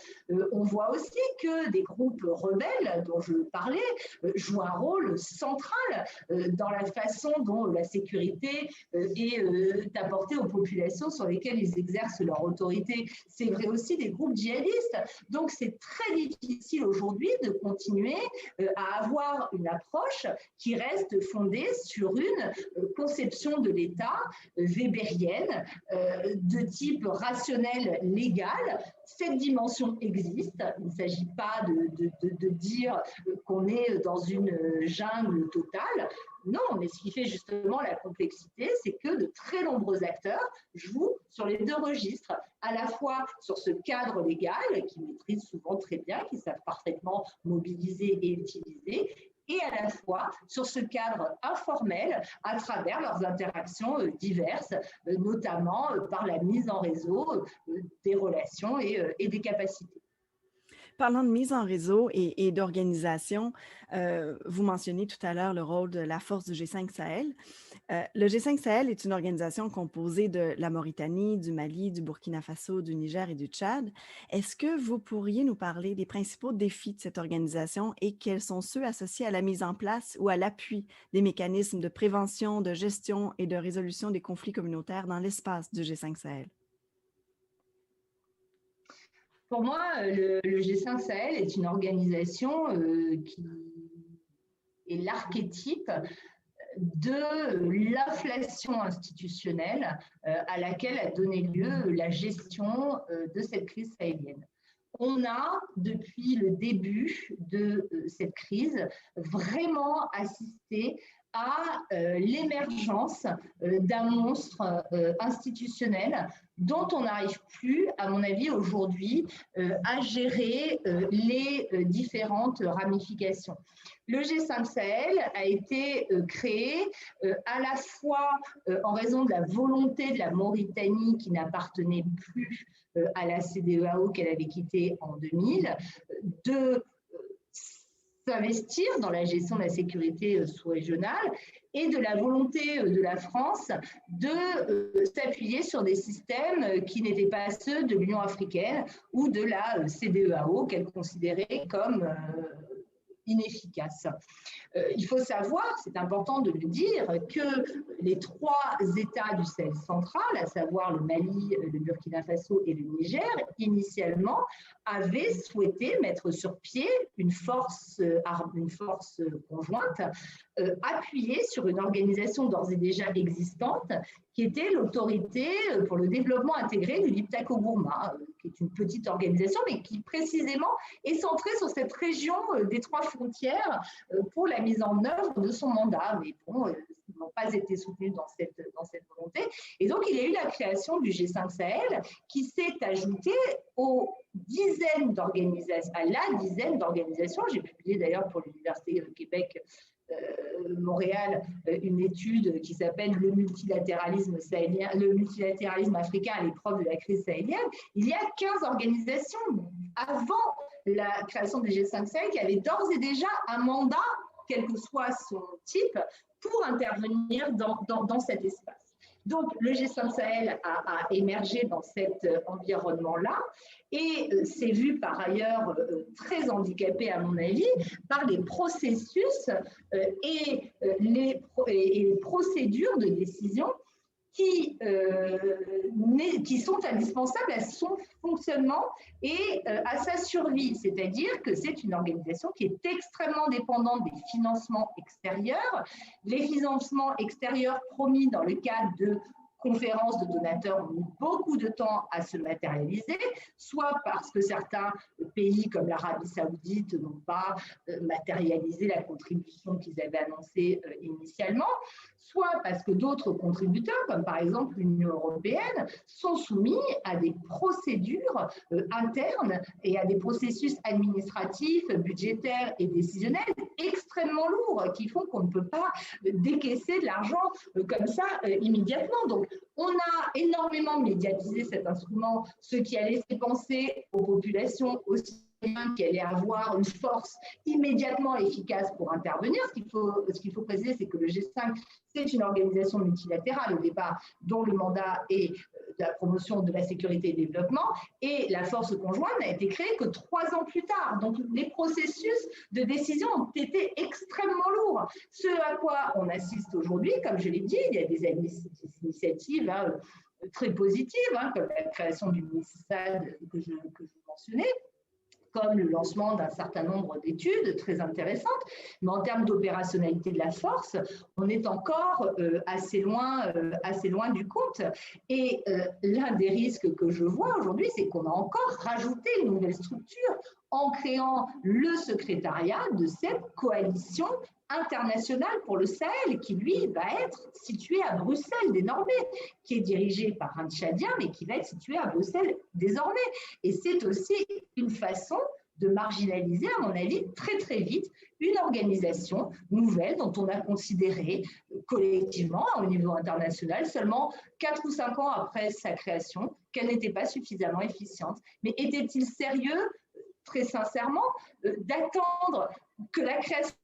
On voit aussi que des groupes rebelles dont je parlais jouent un rôle central dans la façon dont la sécurité est apportée aux populations sur lesquelles ils exercent leur autorité. C'est vrai aussi des groupes djihadistes. Donc c'est très difficile aujourd'hui de continuer à avoir une approche qui reste fondée sur une conception de l'État weberienne de type rationnel légal. Cette dimension existe. Il ne s'agit pas de dire qu'on est dans une jungle totale. Non, mais ce qui fait justement la complexité, c'est que de très nombreux acteurs jouent sur les deux registres, à la fois sur ce cadre légal, qui maîtrisent souvent très bien, qui savent parfaitement mobiliser et utiliser, et à la fois sur ce cadre informel à travers leurs interactions diverses, notamment par la mise en réseau des relations et des capacités. Parlant de mise en réseau et d'organisation, vous mentionnez tout à l'heure le rôle de la force du G5 Sahel. Le G5 Sahel est une organisation composée de la Mauritanie, du Mali, du Burkina Faso, du Niger et du Tchad. Est-ce que vous pourriez nous parler des principaux défis de cette organisation et quels sont ceux associés à la mise en place ou à l'appui des mécanismes de prévention, de gestion et de résolution des conflits communautaires dans l'espace du G5 Sahel? Pour moi, le G5 Sahel est une organisation qui est l'archétype de l'inflation institutionnelle à laquelle a donné lieu la gestion de cette crise sahélienne. On a, depuis le début de cette crise, vraiment assisté à l'émergence d'un monstre institutionnel dont on n'arrive plus, à mon avis, aujourd'hui, à gérer les différentes ramifications. Le G5 Sahel a été créé à la fois en raison de la volonté de la Mauritanie qui n'appartenait plus à la CEDEAO qu'elle avait quittée en 2000, de s'investir dans la gestion de la sécurité sous-régionale et de la volonté de la France de s'appuyer sur des systèmes qui n'étaient pas ceux de l'Union africaine ou de la CEDEAO qu'elle considérait comme inefficace. Il faut savoir, c'est important de le dire, que les trois États du Sahel central, à savoir le Mali, le Burkina Faso et le Niger, initialement avaient souhaité mettre sur pied une force conjointe appuyée sur une organisation d'ores et déjà existante qui était l'autorité pour le développement intégré du Liptako-Gourma, qui est une petite organisation, mais qui précisément est centrée sur cette région des trois frontières pour la mise en œuvre de son mandat. Mais bon, ils n'ont pas été soutenus dans cette volonté. Et donc, il y a eu la création du G5 Sahel qui s'est ajoutée aux dizaines d'organisations, à la dizaine d'organisations. J'ai publié d'ailleurs pour l'Université de Québec Montréal une étude qui s'appelle le multilatéralisme sahélien, le multilatéralisme africain à l'épreuve de la crise sahélienne. Il y a 15 organisations avant la création du G5 Sahel qui avaient d'ores et déjà un mandat, quel que soit son type, pour intervenir dans cet espace. Donc, le G5 Sahel a émergé dans cet environnement-là et s'est vu par ailleurs très handicapé, à mon avis, par les processus et les procédures de décision qui sont indispensables à son fonctionnement et à sa survie. C'est-à-dire que c'est une organisation qui est extrêmement dépendante des financements extérieurs. Les financements extérieurs promis dans le cadre de conférences de donateurs ont mis beaucoup de temps à se matérialiser, soit parce que certains pays comme l'Arabie Saoudite n'ont pas matérialisé la contribution qu'ils avaient annoncée initialement, soit parce que d'autres contributeurs, comme par exemple l'Union européenne, sont soumis à des procédures internes et à des processus administratifs, budgétaires et décisionnels extrêmement lourds qui font qu'on ne peut pas décaisser de l'argent comme ça immédiatement. Donc, on a énormément médiatisé cet instrument, ce qui a laissé penser aux populations aussi qui allait avoir une force immédiatement efficace pour intervenir. Ce qu'il faut préciser, c'est que le G5, c'est une organisation multilatérale au départ, dont le mandat est de la promotion de la sécurité et du développement, et la force conjointe n'a été créée que 3 ans plus tard. Donc les processus de décision ont été extrêmement lourds. Ce à quoi on assiste aujourd'hui, comme je l'ai dit, il y a des initiatives très positives, comme la création du MISAD que je mentionnais, comme le lancement d'un certain nombre d'études très intéressantes, mais en termes d'opérationnalité de la force, on est encore assez loin du compte. Et l'un des risques que je vois aujourd'hui, c'est qu'on a encore rajouté une nouvelle structure en créant le secrétariat de cette coalition internationale pour le Sahel, qui lui va être situé à Bruxelles désormais, qui est dirigé par un Tchadien, mais qui va être situé à Bruxelles désormais. Et c'est aussi une façon de marginaliser, à mon avis, très très vite, une organisation nouvelle dont on a considéré collectivement au niveau international, seulement 4 ou 5 ans après sa création, qu'elle n'était pas suffisamment efficiente. Mais était-il sérieux, très sincèrement, d'attendre que la création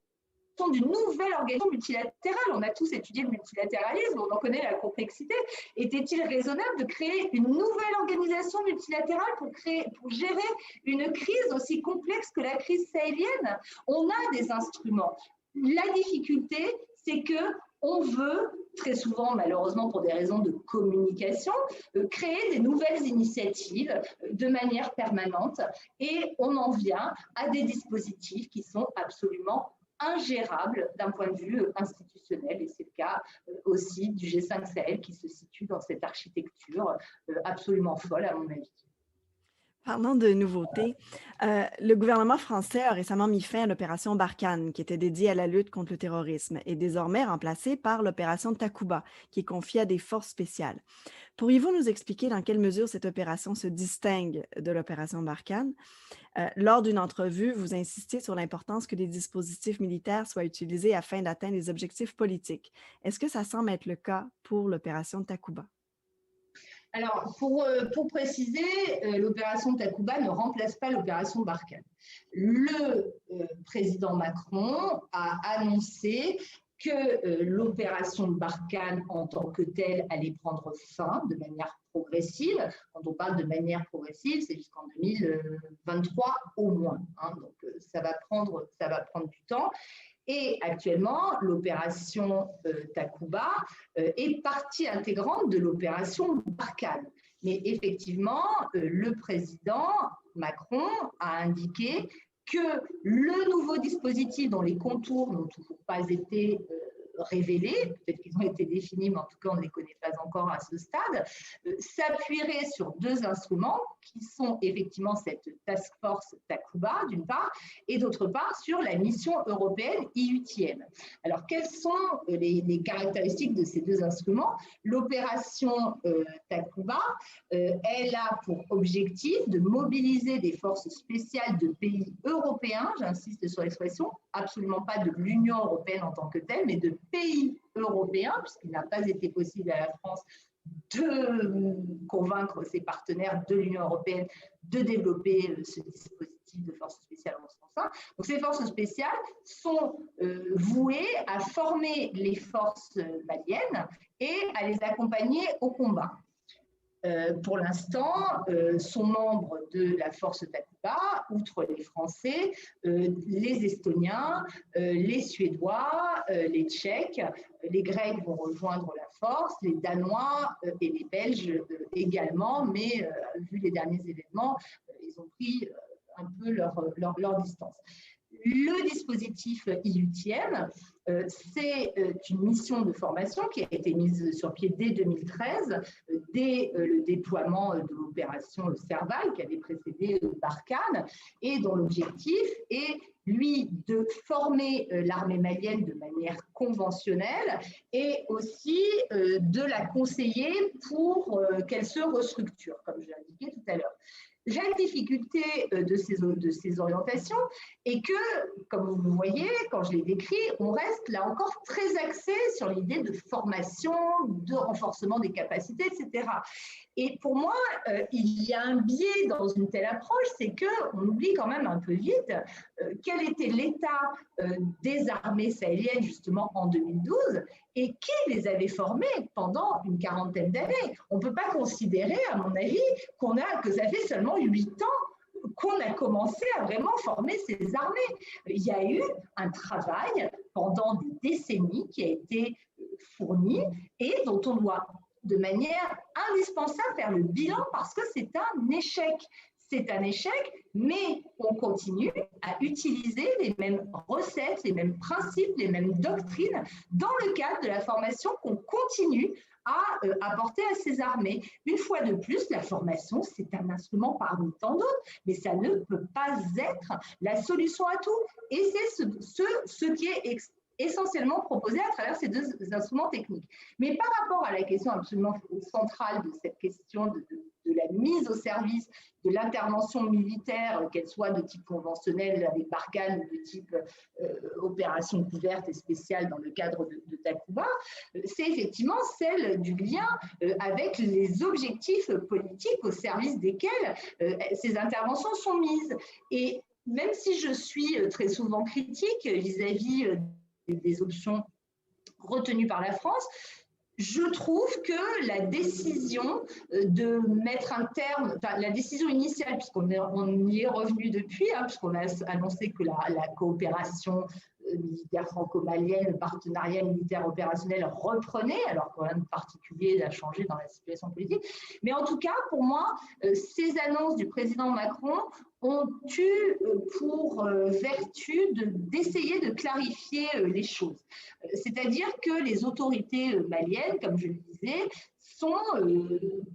d'une nouvelle organisation multilatérale, on a tous étudié le multilatéralisme, on en connaît la complexité, était-il raisonnable de créer une nouvelle organisation multilatérale pour gérer une crise aussi complexe que la crise sahélienne? On a des instruments. La difficulté, c'est qu'on veut, très souvent, malheureusement pour des raisons de communication, créer des nouvelles initiatives de manière permanente, et on en vient à des dispositifs qui sont absolument ingérable d'un point de vue institutionnel, et c'est le cas aussi du G5 Sahel qui se situe dans cette architecture absolument folle à mon avis. Parlant de nouveautés, le gouvernement français a récemment mis fin à l'opération Barkhane, qui était dédiée à la lutte contre le terrorisme, et désormais remplacée par l'opération Takuba, qui est confiée à des forces spéciales. Pourriez-vous nous expliquer dans quelle mesure cette opération se distingue de l'opération Barkhane? Lors d'une entrevue, vous insistiez sur l'importance que les dispositifs militaires soient utilisés afin d'atteindre les objectifs politiques. Est-ce que ça semble être le cas pour l'opération Takuba? Alors, pour préciser, l'opération Takuba ne remplace pas l'opération Barkhane. Le président Macron a annoncé que l'opération Barkhane en tant que telle allait prendre fin de manière progressive. Quand on parle de manière progressive, c'est jusqu'en 2023 au moins. Donc, ça va prendre du temps. Et actuellement, l'opération Takuba est partie intégrante de l'opération Barkhane. Mais effectivement, le président Macron a indiqué que le nouveau dispositif dont les contours n'ont toujours pas été révélés, peut-être qu'ils ont été définis, mais en tout cas on ne les connaît pas encore à ce stade, s'appuierait sur 2 instruments qui sont effectivement cette task force Takuba d'une part, et d'autre part sur la mission européenne IUTM. Alors quelles sont les caractéristiques de ces 2 instruments? L'opération Takuba, elle a pour objectif de mobiliser des forces spéciales de pays européens, j'insiste sur l'expression, absolument pas de l'Union européenne en tant que telle, mais de pays européens, puisqu'il n'a pas été possible à la France de convaincre ses partenaires de l'Union européenne de développer ce dispositif de forces spéciales en ce sens-là. Donc ces forces spéciales sont vouées à former les forces maliennes et à les accompagner au combat. Pour l'instant, sont membres de la force Takuba, outre les Français, les Estoniens, les Suédois, les Tchèques, les Grecs vont rejoindre la force, les Danois et les Belges également, mais vu les derniers événements, ils ont pris un peu leur distance. Le dispositif IUTM, c'est une mission de formation qui a été mise sur pied dès 2013, dès le déploiement de l'opération Serval qui avait précédé Barkhane, et dont l'objectif est, lui, de former l'armée malienne de manière conventionnelle et aussi de la conseiller pour qu'elle se restructure, comme je l'ai indiqué tout à l'heure. La difficulté de ces orientations est que, comme vous le voyez, quand je l'ai décrit, on reste là encore très axé sur l'idée de formation, de renforcement des capacités, etc. Et pour moi, il y a un biais dans une telle approche, c'est qu'on oublie quand même un peu vite quel était l'état des armées sahéliennes justement en 2012 et qui les avait formées pendant une quarantaine d'années. On ne peut pas considérer, à mon avis, que ça fait seulement 8 ans qu'on a commencé à vraiment former ces armées. Il y a eu un travail pendant des décennies qui a été fourni et dont on doit de manière indispensable faire le bilan parce que c'est un échec. C'est un échec, mais on continue à utiliser les mêmes recettes, les mêmes principes, les mêmes doctrines dans le cadre de la formation qu'on continue à apporter à ces armées. Une fois de plus, la formation, c'est un instrument parmi tant d'autres, mais ça ne peut pas être la solution à tout. Et c'est ce qui est essentiellement proposé à travers ces deux instruments techniques. Mais par rapport à la question absolument centrale de cette question de la mise au service de l'intervention militaire, qu'elle soit de type conventionnel avec Barkhane ou de type opération couverte et spéciale dans le cadre de Takuba, c'est effectivement celle du lien avec les objectifs politiques au service desquels ces interventions sont mises. Et même si je suis très souvent critique vis-à-vis des options retenues par la France, je trouve que la décision de mettre un terme, enfin, la décision initiale, puisqu'on y est revenu depuis, puisqu'on a annoncé que la coopération militaire franco-malienne, le partenariat militaire opérationnel reprenait, alors que rien de particulier a changé dans la situation politique. Mais en tout cas, pour moi, ces annonces du président Macron ont eu pour vertu d'essayer de clarifier les choses. C'est-à-dire que les autorités maliennes, comme je le disais, sont,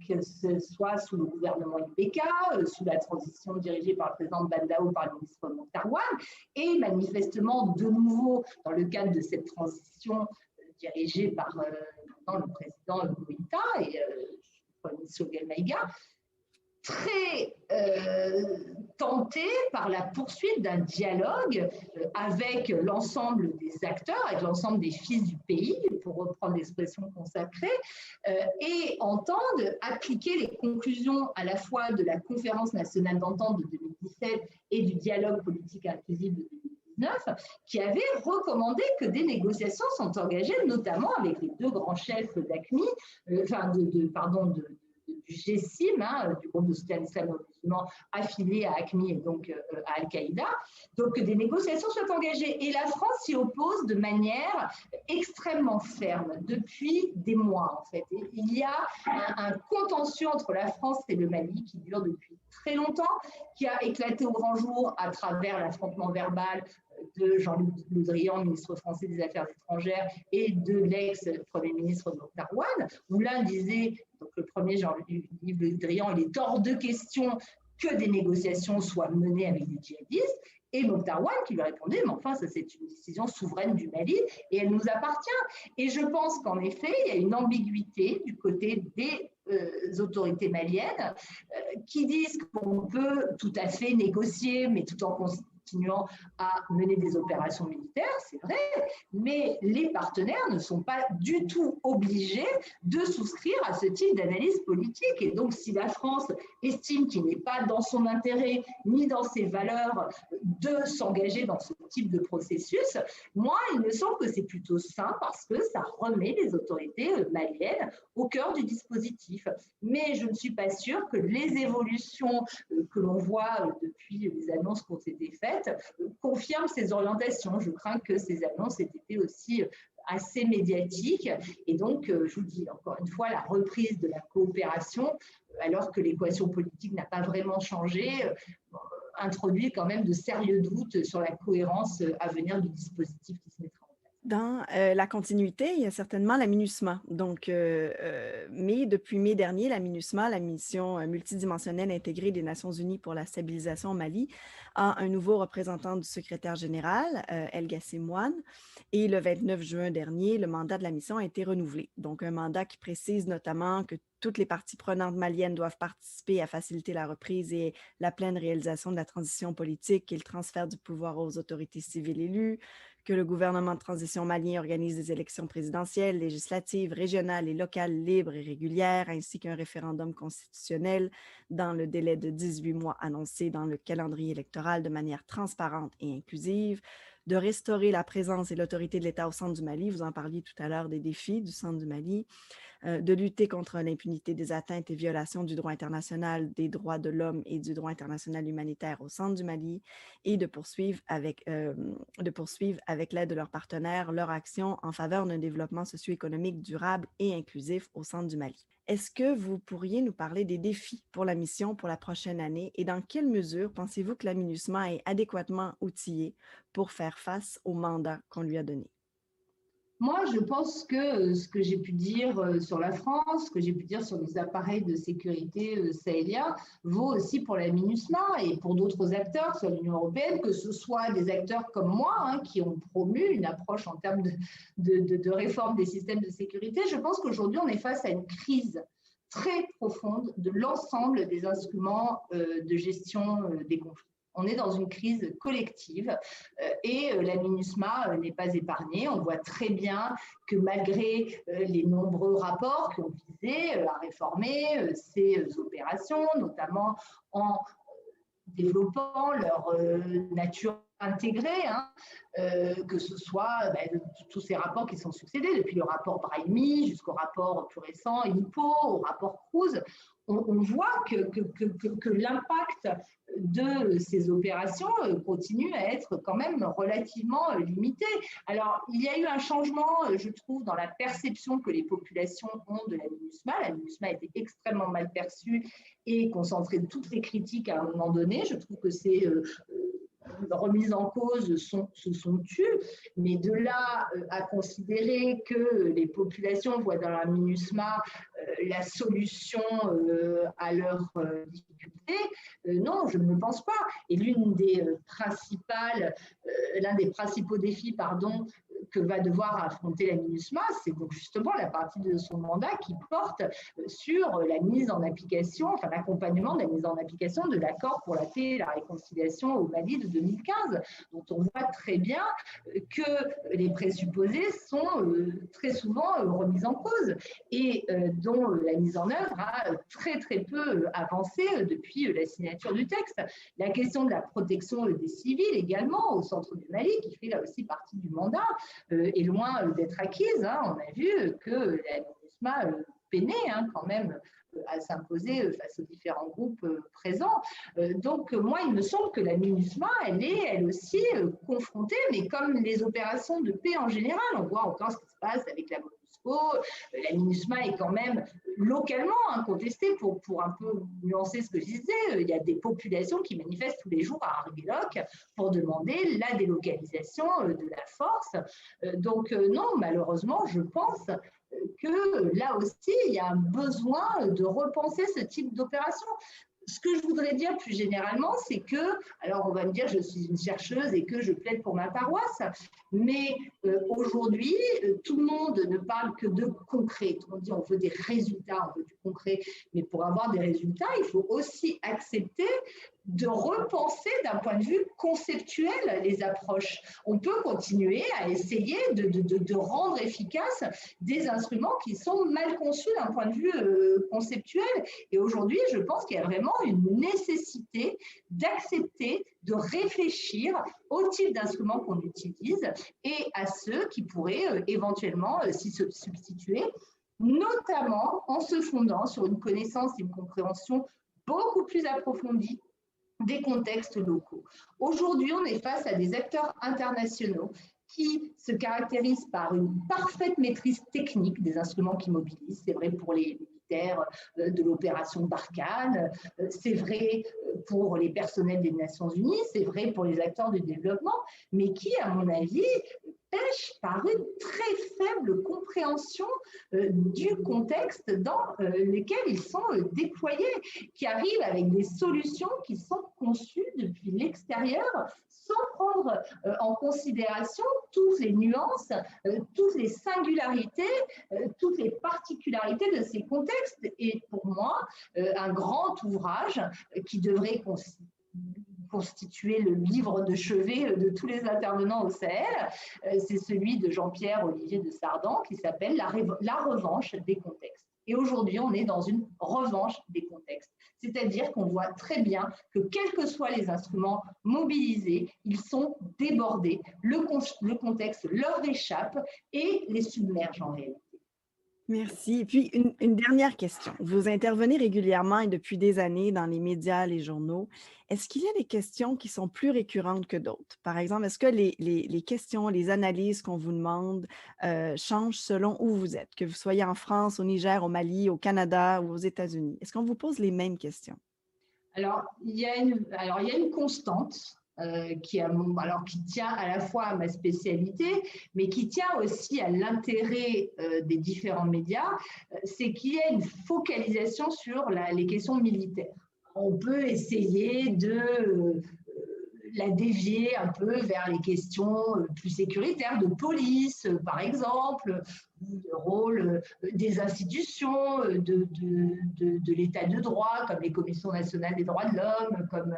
que ce soit sous le gouvernement IPK, sous la transition dirigée par le président Bandao, par le ministre Mokhtar Ouane, et manifestement de nouveau dans le cadre de cette transition dirigée par le président Goïta et le ministre Choguel Maïga, très tenté par la poursuite d'un dialogue avec l'ensemble des acteurs, avec l'ensemble des fils du pays, pour reprendre l'expression consacrée, et entendent appliquer les conclusions à la fois de la conférence nationale d'entente de 2017 et du dialogue politique inclusif de 2019, qui avait recommandé que des négociations sont engagées, notamment avec les deux grands chefs d'AQMI, du GSIM, du groupe de soutien islamo-musulman affilié à AQMI et donc à Al-Qaïda. Donc, que des négociations soient engagées. Et la France s'y oppose de manière extrêmement ferme depuis des mois, en fait. Et il y a un contentieux entre la France et le Mali qui dure depuis très longtemps, qui a éclaté au grand jour à travers l'affrontement verbal de Jean-Luc Le Drian, ministre français des Affaires étrangères, et de l'ex-premier ministre Mokhtar Ouane, où l'un disait, donc le premier Jean-Luc Le Drian, il est hors de question que des négociations soient menées avec des djihadistes, et Mokhtar Ouane qui lui répondait, mais enfin, ça c'est une décision souveraine du Mali et elle nous appartient. Et je pense qu'en effet, il y a une ambiguïté du côté des autorités maliennes qui disent qu'on peut tout à fait négocier, mais tout en continuant à mener des opérations militaires, c'est vrai, mais les partenaires ne sont pas du tout obligés de souscrire à ce type d'analyse politique. Et donc, si la France estime qu'il n'est pas dans son intérêt ni dans ses valeurs de s'engager dans ce type de processus, moi, il me semble que c'est plutôt sain parce que ça remet les autorités maliennes au cœur du dispositif. Mais je ne suis pas sûre que les évolutions que l'on voit depuis les annonces qui ont été faites confirment ces orientations. Je crains que ces annonces aient été aussi assez médiatiques. Et donc, je vous dis encore une fois, la reprise de la coopération, alors que l'équation politique n'a pas vraiment changé, introduit quand même de sérieux doutes sur la cohérence à venir du dispositif qui se mettra en place. Dans la continuité, il y a certainement la MINUSMA. Donc, depuis mai dernier, la MINUSMA, la mission multidimensionnelle intégrée des Nations unies pour la stabilisation au Mali, a un nouveau représentant du secrétaire général, El Gassimouane, et le 29 juin dernier, le mandat de la mission a été renouvelé. Donc, un mandat qui précise notamment que toutes les parties prenantes maliennes doivent participer à faciliter la reprise et la pleine réalisation de la transition politique et le transfert du pouvoir aux autorités civiles élues, que le gouvernement de transition malien organise des élections présidentielles, législatives, régionales et locales libres et régulières, ainsi qu'un référendum constitutionnel dans le délai de 18 mois annoncé dans le calendrier électoral de manière transparente et inclusive, de restaurer la présence et l'autorité de l'État au centre du Mali. Vous en parliez tout à l'heure des défis du centre du Mali. De lutter contre l'impunité des atteintes et violations du droit international, des droits de l'homme et du droit international humanitaire au centre du Mali, et de poursuivre avec l'aide de leurs partenaires leur action en faveur d'un développement socio-économique durable et inclusif au centre du Mali. Est-ce que vous pourriez nous parler des défis pour la mission pour la prochaine année et dans quelle mesure pensez-vous que la MINUSMA est adéquatement outillée pour faire face au mandat qu'on lui a donné? Moi, je pense que ce que j'ai pu dire sur la France, ce que j'ai pu dire sur les appareils de sécurité sahéliens, vaut aussi pour la MINUSMA et pour d'autres acteurs sur l'Union européenne, que ce soit des acteurs comme moi, hein, qui ont promu une approche en termes de réforme des systèmes de sécurité. Je pense qu'aujourd'hui, on est face à une crise très profonde de l'ensemble des instruments de gestion des conflits. On est dans une crise collective et la MINUSMA n'est pas épargnée. On voit très bien que malgré les nombreux rapports qui ont visé à réformer ces opérations, notamment en développant leur nature intégrée, hein, que ce soit tous ces rapports qui sont succédés, depuis le rapport Brahimi jusqu'au rapport plus récent INPO, au rapport Cruz, on voit que l'impact de ces opérations continue à être quand même relativement limité. Alors, il y a eu un changement, je trouve, dans la perception que les populations ont de la MINUSMA. La MINUSMA a été extrêmement mal perçue et concentrée de toutes les critiques à un moment donné. Je trouve que ces remises en cause se sont tues, mais de là à considérer que les populations voient dans la MINUSMA la solution à leurs difficultés, non, je ne pense pas. Et l'un des principaux défis, que va devoir affronter la MINUSMA, c'est donc justement la partie de son mandat qui porte sur la mise en application, enfin l'accompagnement de la mise en application de l'accord pour la paix et la réconciliation au Mali de 2015, dont on voit très bien que les présupposés sont très souvent remis en cause et dont la mise en œuvre a très très peu avancé depuis la signature du texte. La question de la protection des civils également au centre du Mali, qui fait là aussi partie du mandat, est loin d'être acquise. Hein. On a vu que la MINUSMA peinait quand même à s'imposer face aux différents groupes présents. Donc, moi, il me semble que la MINUSMA, elle est elle aussi confrontée, mais comme les opérations de paix en général, on voit encore ce qui se passe avec la MONUSCO, la MINUSMA est quand même localement contestée, pour un peu nuancer ce que je disais, il y a des populations qui manifestent tous les jours à Argueloc pour demander la délocalisation de la force. Donc non, malheureusement, je pense que là aussi, il y a un besoin de repenser ce type d'opération. Ce que je voudrais dire plus généralement, c'est que, alors on va me dire, je suis une chercheuse et que je plaide pour ma paroisse, mais aujourd'hui, tout le monde ne parle que de concret. On dit on veut des résultats, on veut du concret, mais pour avoir des résultats, il faut aussi accepter de repenser d'un point de vue conceptuel les approches. On peut continuer à essayer de rendre efficaces des instruments qui sont mal conçus d'un point de vue conceptuel. Et aujourd'hui, je pense qu'il y a vraiment une nécessité d'accepter, de réfléchir au type d'instruments qu'on utilise et à ceux qui pourraient éventuellement s'y substituer, notamment en se fondant sur une connaissance et une compréhension beaucoup plus approfondie des contextes locaux. Aujourd'hui, on est face à des acteurs internationaux qui se caractérisent par une parfaite maîtrise technique des instruments qu'ils mobilisent. C'est vrai pour les militaires de l'opération Barkhane, c'est vrai pour les personnels des Nations Unies, c'est vrai pour les acteurs du développement, mais qui, à mon avis, pêchent par une très faible compréhension du contexte dans lequel ils sont déployés, qui arrivent avec des solutions qui sont conçues depuis l'extérieur sans prendre en considération toutes les nuances, toutes les singularités, toutes les particularités de ces contextes. Et pour moi, un grand ouvrage qui devrait constituer le livre de chevet de tous les intervenants au Sahel, c'est celui de Jean-Pierre Olivier de Sardan qui s'appelle La revanche des contextes. Et aujourd'hui, on est dans une revanche des contextes. C'est-à-dire qu'on voit très bien que quels que soient les instruments mobilisés, ils sont débordés, le contexte leur échappe et les submerge en réalité. Merci. Et puis, une dernière question. Vous intervenez régulièrement et depuis des années dans les médias, les journaux. Est-ce qu'il y a des questions qui sont plus récurrentes que d'autres? Par exemple, est-ce que les questions, les analyses qu'on vous demande changent selon où vous êtes, que vous soyez en France, au Niger, au Mali, au Canada ou aux États-Unis? Est-ce qu'on vous pose les mêmes questions? Alors, il y a une constante qui tient à la fois à ma spécialité, mais qui tient aussi à l'intérêt des différents médias, c'est qu'il y a une focalisation sur les questions militaires. On peut essayer de la dévier un peu vers les questions plus sécuritaires de police, par exemple, ou le rôle des institutions, de l'état de droit, comme les commissions nationales des droits de l'homme, comme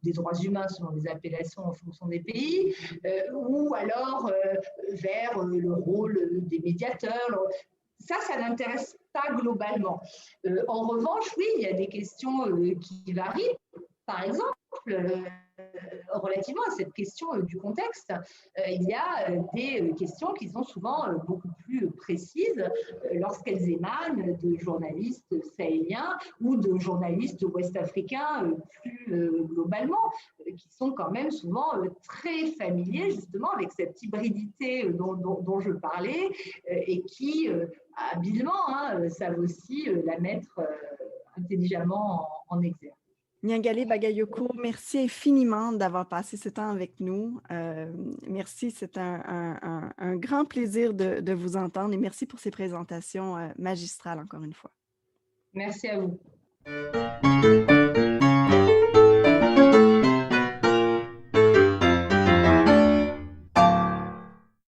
des droits humains selon les appellations en fonction des pays, ou alors vers le rôle des médiateurs. Ça n'intéresse pas globalement. En revanche, oui, il y a des questions qui varient. Par exemple, relativement à cette question du contexte, il y a des questions qui sont souvent beaucoup plus précises lorsqu'elles émanent de journalistes sahéliens ou de journalistes ouest-africains plus globalement, qui sont quand même souvent très familiers justement avec cette hybridité dont je parlais et qui habilement savent aussi la mettre intelligemment en exergue. Niagale Bagayoko, merci infiniment d'avoir passé ce temps avec nous. Merci, c'est un grand plaisir de vous entendre et merci pour ces présentations magistrales encore une fois. Merci à vous.